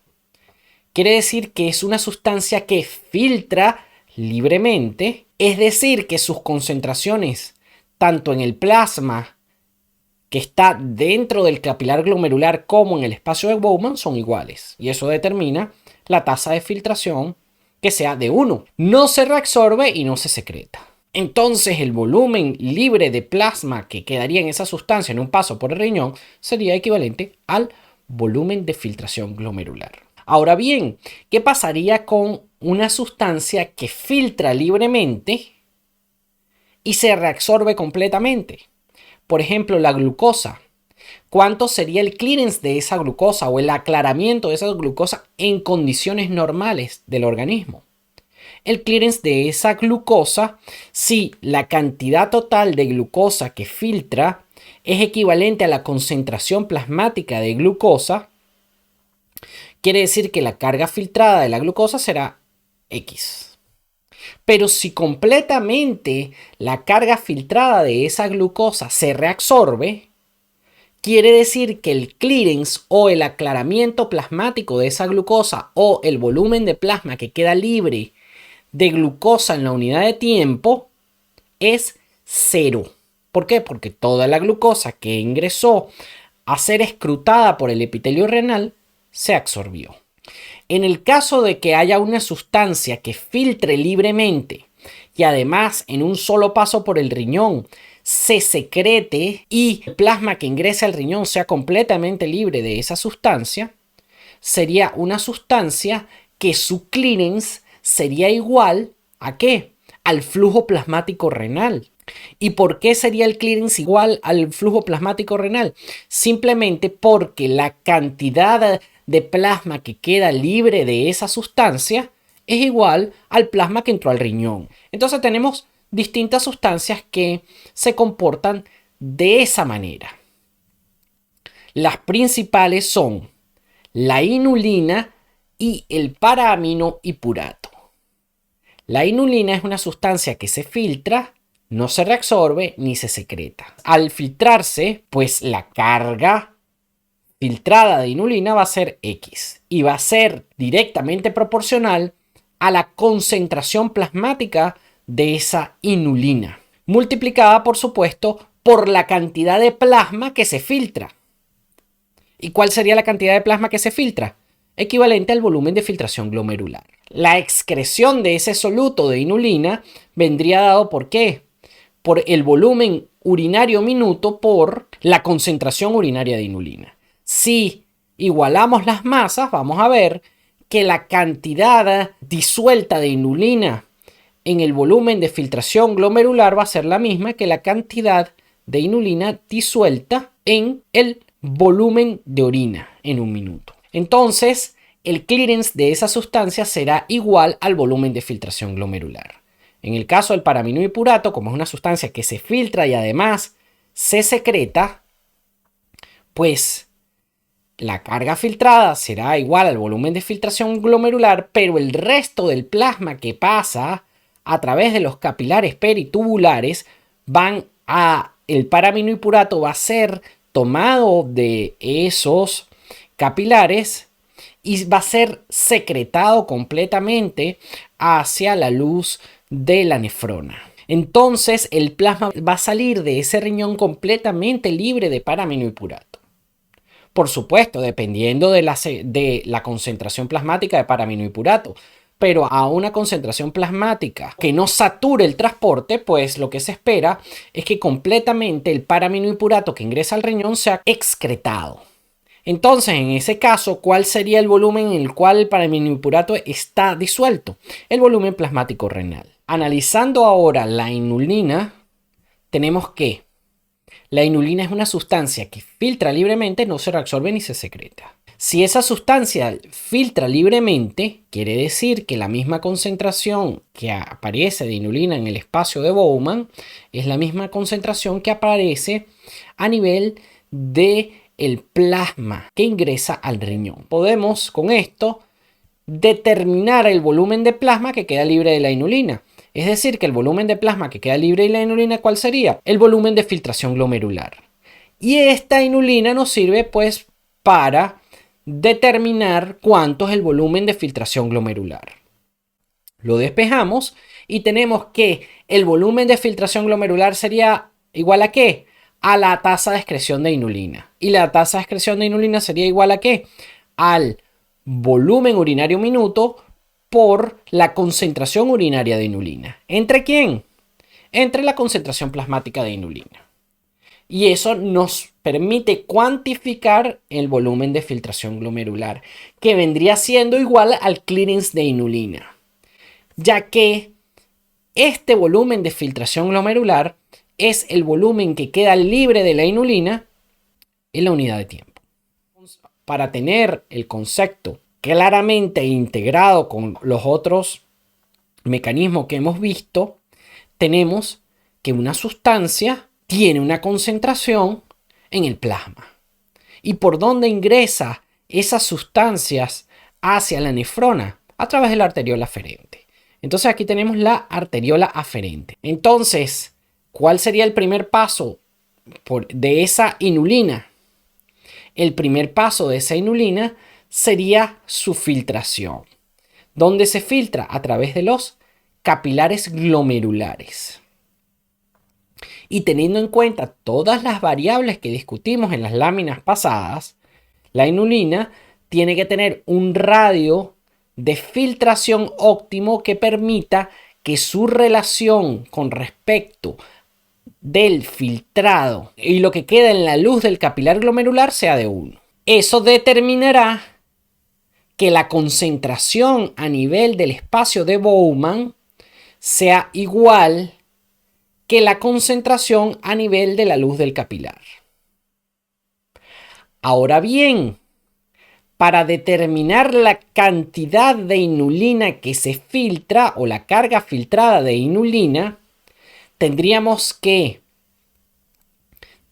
S1: quiere decir que es una sustancia que filtra libremente, es decir, que sus concentraciones, tanto en el plasma que está dentro del capilar glomerular como en el espacio de Bowman, son iguales. Y eso determina la tasa de filtración que sea de 1. No se reabsorbe y no se secreta. Entonces el volumen libre de plasma que quedaría en esa sustancia en un paso por el riñón sería equivalente al volumen de filtración glomerular. Ahora bien, ¿qué pasaría con una sustancia que filtra libremente y se reabsorbe completamente? Por ejemplo, la glucosa. ¿Cuánto sería el clearance de esa glucosa o el aclaramiento de esa glucosa en condiciones normales del organismo? El clearance de esa glucosa, si la cantidad total de glucosa que filtra es equivalente a la concentración plasmática de glucosa, quiere decir que la carga filtrada de la glucosa será X. Pero si completamente la carga filtrada de esa glucosa se reabsorbe, quiere decir que el clearance o el aclaramiento plasmático de esa glucosa o el volumen de plasma que queda libre de glucosa en la unidad de tiempo es 0. ¿Por qué? Porque toda la glucosa que ingresó a ser escrutada por el epitelio renal se absorbió. En el caso de que haya una sustancia que filtre libremente y además en un solo paso por el riñón se secrete y el plasma que ingrese al riñón sea completamente libre de esa sustancia, sería una sustancia que su clearance sería igual ¿a qué? Al flujo plasmático renal. ¿Y por qué sería el clearance igual al flujo plasmático renal? Simplemente porque la cantidad de plasma que queda libre de esa sustancia es igual al plasma que entró al riñón. Entonces tenemos distintas sustancias que se comportan de esa manera. Las principales son la inulina y el para-aminohipurato. La inulina es una sustancia que se filtra, no se reabsorbe ni se secreta. Al filtrarse, pues la carga filtrada de inulina va a ser X y va a ser directamente proporcional a la concentración plasmática de esa inulina, multiplicada por supuesto por la cantidad de plasma que se filtra. ¿Y cuál sería la cantidad de plasma que se filtra? Equivalente al volumen de filtración glomerular. La excreción de ese soluto de inulina vendría dado ¿por qué? Por el volumen urinario minuto por la concentración urinaria de inulina. Si igualamos las masas, vamos a ver que la cantidad disuelta de inulina en el volumen de filtración glomerular va a ser la misma que la cantidad de inulina disuelta en el volumen de orina en un minuto. Entonces, el clearance de esa sustancia será igual al volumen de filtración glomerular. En el caso del para-aminohipurato, como es una sustancia que se filtra y además se secreta, pues la carga filtrada será igual al volumen de filtración glomerular, pero el resto del plasma que pasa a través de los capilares peritubulares el para-aminohipurato va a ser tomado de esos capilares y va a ser secretado completamente hacia la luz de la nefrona. Entonces el plasma va a salir de ese riñón completamente libre de para-aminohipurato. Por supuesto, dependiendo de la concentración plasmática de para-aminohipurato. Pero a una concentración plasmática que no sature el transporte, pues lo que se espera es que completamente el para-aminohipurato que ingresa al riñón sea excretado. Entonces, en ese caso, ¿cuál sería el volumen en el cual el para-aminohipurato está disuelto? El volumen plasmático renal. Analizando ahora la inulina, tenemos que la inulina es una sustancia que filtra libremente, no se reabsorbe ni se secreta. Si esa sustancia filtra libremente, quiere decir que la misma concentración que aparece de inulina en el espacio de Bowman es la misma concentración que aparece a nivel del plasma que ingresa al riñón. Podemos con esto determinar el volumen de plasma que queda libre de la inulina. Es decir, que el volumen de plasma que queda libre de la inulina, ¿cuál sería? El volumen de filtración glomerular. Y esta inulina nos sirve pues para determinar cuánto es el volumen de filtración glomerular. Lo despejamos y tenemos que el volumen de filtración glomerular sería igual a ¿qué? A la tasa de excreción de inulina. Y la tasa de excreción de inulina sería igual a ¿qué? Al volumen urinario minuto por la concentración urinaria de inulina. ¿Entre quién? Entre la concentración plasmática de inulina. Y eso nos permite cuantificar el volumen de filtración glomerular, que vendría siendo igual al clearance de inulina, ya que este volumen de filtración glomerular es el volumen que queda libre de la inulina en la unidad de tiempo. Para tener el concepto claramente integrado con los otros mecanismos que hemos visto, tenemos que una sustancia tiene una concentración en el plasma. ¿Y por dónde ingresa esas sustancias hacia la nefrona? A través de la arteriola aferente. Entonces aquí tenemos la arteriola aferente. Entonces, ¿cuál sería el primer paso de esa inulina? El primer paso de esa inulina sería su filtración, donde se filtra a través de los capilares glomerulares. Y teniendo en cuenta todas las variables que discutimos en las láminas pasadas, la inulina tiene que tener un radio de filtración óptimo que permita que su relación con respecto del filtrado y lo que queda en la luz del capilar glomerular sea de 1. Eso determinará que la concentración a nivel del espacio de Bowman sea igual que la concentración a nivel de la luz del capilar. Ahora bien, para determinar la cantidad de inulina que se filtra o la carga filtrada de inulina, tendríamos que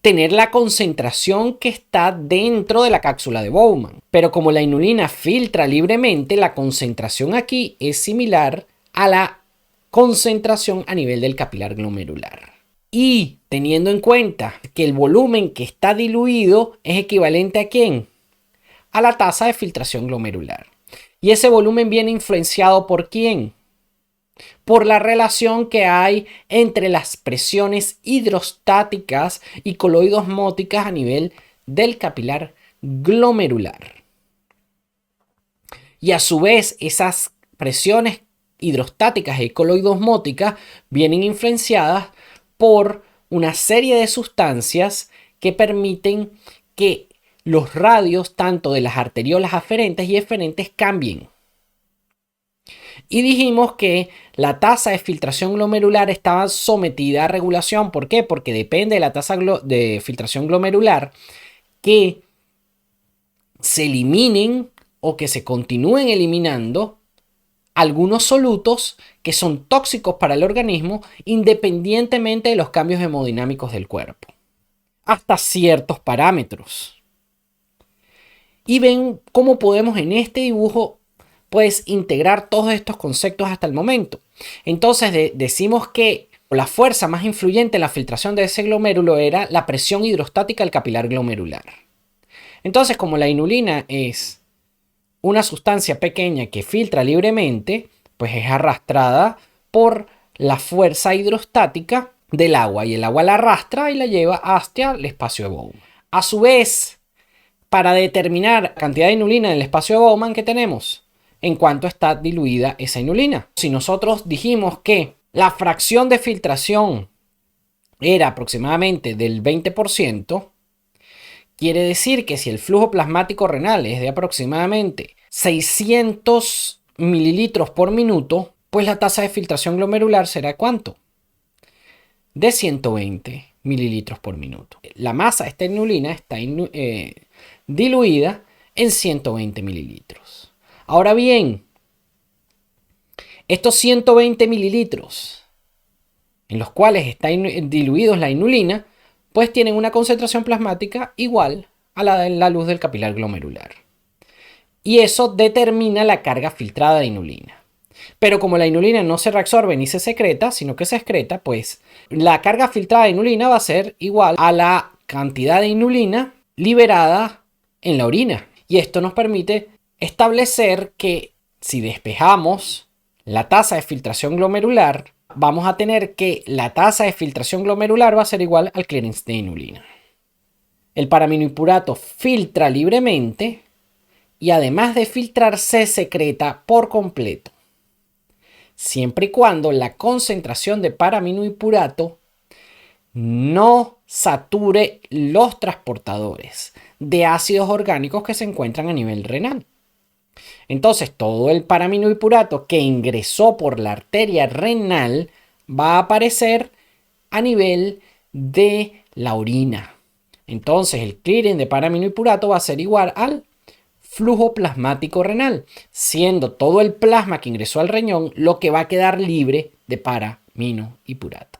S1: tener la concentración que está dentro de la cápsula de Bowman. Pero como la inulina filtra libremente, la concentración aquí es similar a la concentración a nivel del capilar glomerular. Y teniendo en cuenta que el volumen que está diluido es equivalente ¿a quién? A la tasa de filtración glomerular. Y ese volumen viene influenciado ¿por quién? Por la relación que hay entre las presiones hidrostáticas y coloidosmóticas a nivel del capilar glomerular. Y a su vez, esas presiones hidrostáticas y coloidosmóticas vienen influenciadas por una serie de sustancias que permiten que los radios tanto de las arteriolas aferentes y eferentes cambien. Y dijimos que la tasa de filtración glomerular estaba sometida a regulación. ¿Por qué? Porque depende de la tasa de filtración glomerular que se eliminen o que se continúen eliminando algunos solutos que son tóxicos para el organismo independientemente de los cambios hemodinámicos del cuerpo, hasta ciertos parámetros. Y ven cómo podemos en este dibujo pues integrar todos estos conceptos hasta el momento. Entonces decimos que la fuerza más influyente en la filtración de ese glomérulo era la presión hidrostática del capilar glomerular. Entonces, como la inulina es una sustancia pequeña que filtra libremente, pues es arrastrada por la fuerza hidrostática del agua y el agua la arrastra y la lleva hacia el espacio de Bowman. A su vez, para determinar la cantidad de inulina en el espacio de Bowman que tenemos, en cuanto está diluida esa inulina. Si nosotros dijimos que la fracción de filtración era aproximadamente del 20%, quiere decir que si el flujo plasmático renal es de aproximadamente 600 mililitros por minuto, pues la tasa de filtración glomerular será ¿cuánto? De 120 mililitros por minuto. La masa de esta inulina está diluida en 120 mililitros. Ahora bien, estos 120 mililitros en los cuales está diluidos la inulina, pues tienen una concentración plasmática igual a la de la luz del capilar glomerular. Y eso determina la carga filtrada de inulina. Pero como la inulina no se reabsorbe ni se secreta, sino que se excreta, pues la carga filtrada de inulina va a ser igual a la cantidad de inulina liberada en la orina. Y esto nos permite establecer que si despejamos la tasa de filtración glomerular, vamos a tener que la tasa de filtración glomerular va a ser igual al clearance de inulina. El paraminoipurato filtra libremente y además de filtrar se secreta por completo, siempre y cuando la concentración de paraminoipurato no sature los transportadores de ácidos orgánicos que se encuentran a nivel renal. Entonces, todo el paraminoipurato que ingresó por la arteria renal va a aparecer a nivel de la orina. Entonces, el clearing de paraminoipurato va a ser igual al flujo plasmático renal, siendo todo el plasma que ingresó al riñón lo que va a quedar libre de paraminoipurato.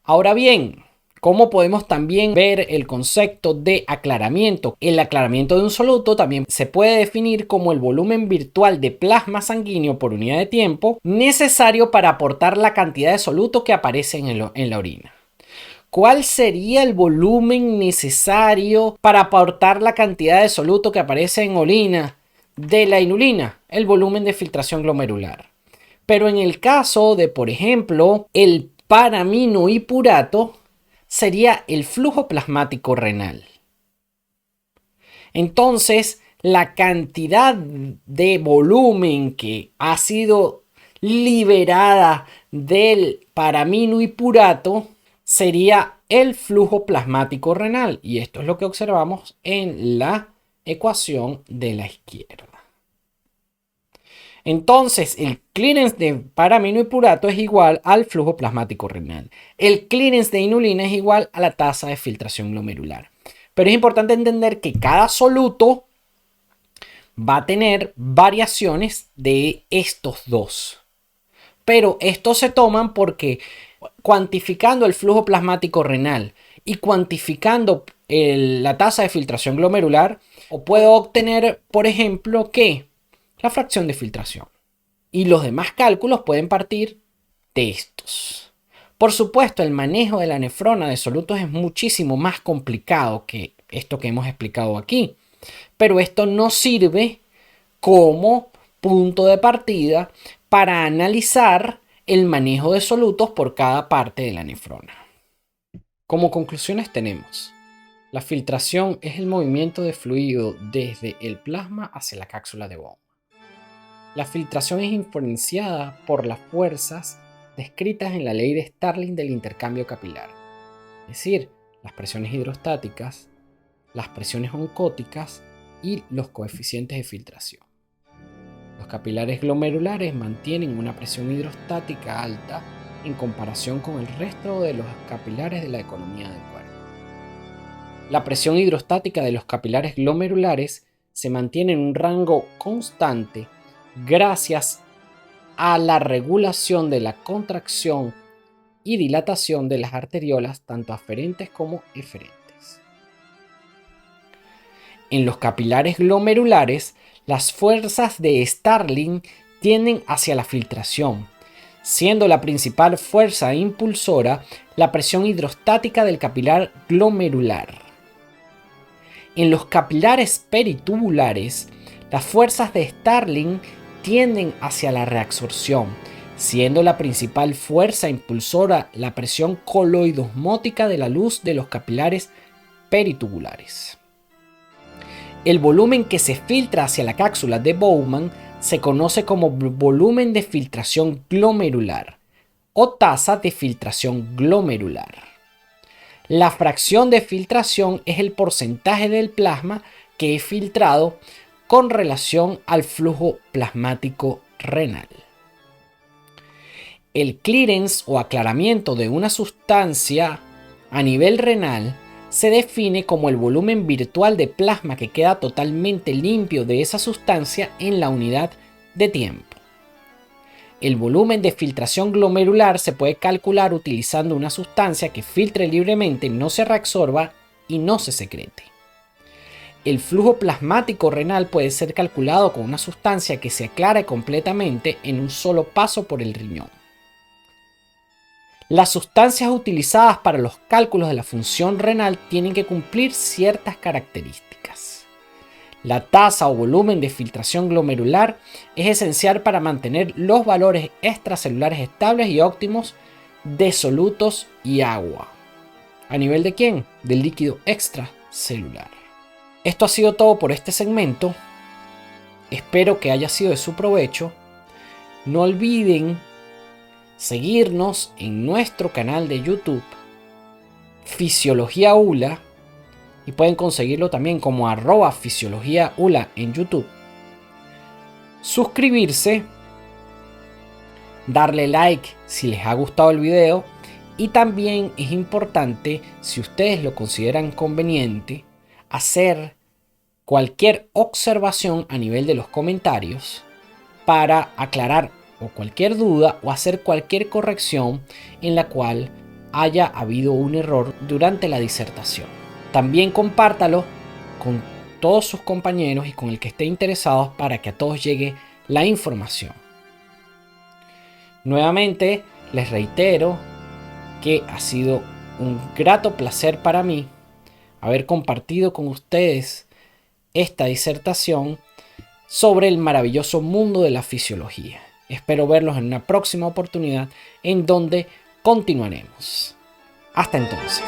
S1: Ahora bien, ¿cómo podemos también ver el concepto de aclaramiento? El aclaramiento de un soluto también se puede definir como el volumen virtual de plasma sanguíneo por unidad de tiempo necesario para aportar la cantidad de soluto que aparece en la orina. ¿Cuál sería el volumen necesario para aportar la cantidad de soluto que aparece en orina de la inulina? El volumen de filtración glomerular. Pero en el caso de, por ejemplo, el paraminoipurato, sería el flujo plasmático renal. Entonces, la cantidad de volumen que ha sido liberada del paraminoipurato sería el flujo plasmático renal. Y esto es lo que observamos en la ecuación de la izquierda. Entonces, el clearance de paraminoipurato es igual al flujo plasmático renal. El clearance de inulina es igual a la tasa de filtración glomerular. Pero es importante entender que cada soluto va a tener variaciones de estos dos. Pero estos se toman porque cuantificando el flujo plasmático renal y cuantificando la tasa de filtración glomerular, o puedo obtener, por ejemplo, que la fracción de filtración. Y los demás cálculos pueden partir de estos. Por supuesto, el manejo de la nefrona de solutos es muchísimo más complicado que esto que hemos explicado aquí. Pero esto nos sirve como punto de partida para analizar el manejo de solutos por cada parte de la nefrona. Como conclusiones tenemos: la filtración es el movimiento de fluido desde el plasma hacia la cápsula de Bowman. La filtración es influenciada por las fuerzas descritas en la ley de Starling del intercambio capilar, es decir, las presiones hidrostáticas, las presiones oncóticas y los coeficientes de filtración. Los capilares glomerulares mantienen una presión hidrostática alta en comparación con el resto de los capilares de la economía del cuerpo. La presión hidrostática de los capilares glomerulares se mantiene en un rango constante gracias a la regulación de la contracción y dilatación de las arteriolas, tanto aferentes como eferentes. En los capilares glomerulares, las fuerzas de Starling tienden hacia la filtración, siendo la principal fuerza impulsora la presión hidrostática del capilar glomerular. En los capilares peritubulares, las fuerzas de Starling tienden hacia la reabsorción, siendo la principal fuerza impulsora la presión coloidosmótica de la luz de los capilares peritubulares. El volumen que se filtra hacia la cápsula de Bowman se conoce como volumen de filtración glomerular o tasa de filtración glomerular. La fracción de filtración es el porcentaje del plasma que es filtrado con relación al flujo plasmático renal. El clearance o aclaramiento de una sustancia a nivel renal se define como el volumen virtual de plasma que queda totalmente limpio de esa sustancia en la unidad de tiempo. El volumen de filtración glomerular se puede calcular utilizando una sustancia que filtre libremente, no se reabsorba y no se secrete. El flujo plasmático renal puede ser calculado con una sustancia que se aclare completamente en un solo paso por el riñón. Las sustancias utilizadas para los cálculos de la función renal tienen que cumplir ciertas características. La tasa o volumen de filtración glomerular es esencial para mantener los valores extracelulares estables y óptimos de solutos y agua. ¿A nivel de quién? Del líquido extracelular. Esto ha sido todo por este segmento. Espero que haya sido de su provecho. No olviden seguirnos en nuestro canal de YouTube Fisiología ULA y pueden conseguirlo también como @Fisiología ULA en YouTube. Suscribirse, darle like si les ha gustado el video y también es importante, si ustedes lo consideran conveniente, hacer cualquier observación a nivel de los comentarios para aclarar o cualquier duda o hacer cualquier corrección en la cual haya habido un error durante la disertación. También compártalo con todos sus compañeros y con el que esté interesado para que a todos llegue la información. Nuevamente les reitero que ha sido un grato placer para mí haber compartido con ustedes esta disertación sobre el maravilloso mundo de la fisiología. Espero verlos en una próxima oportunidad en donde continuaremos. Hasta entonces.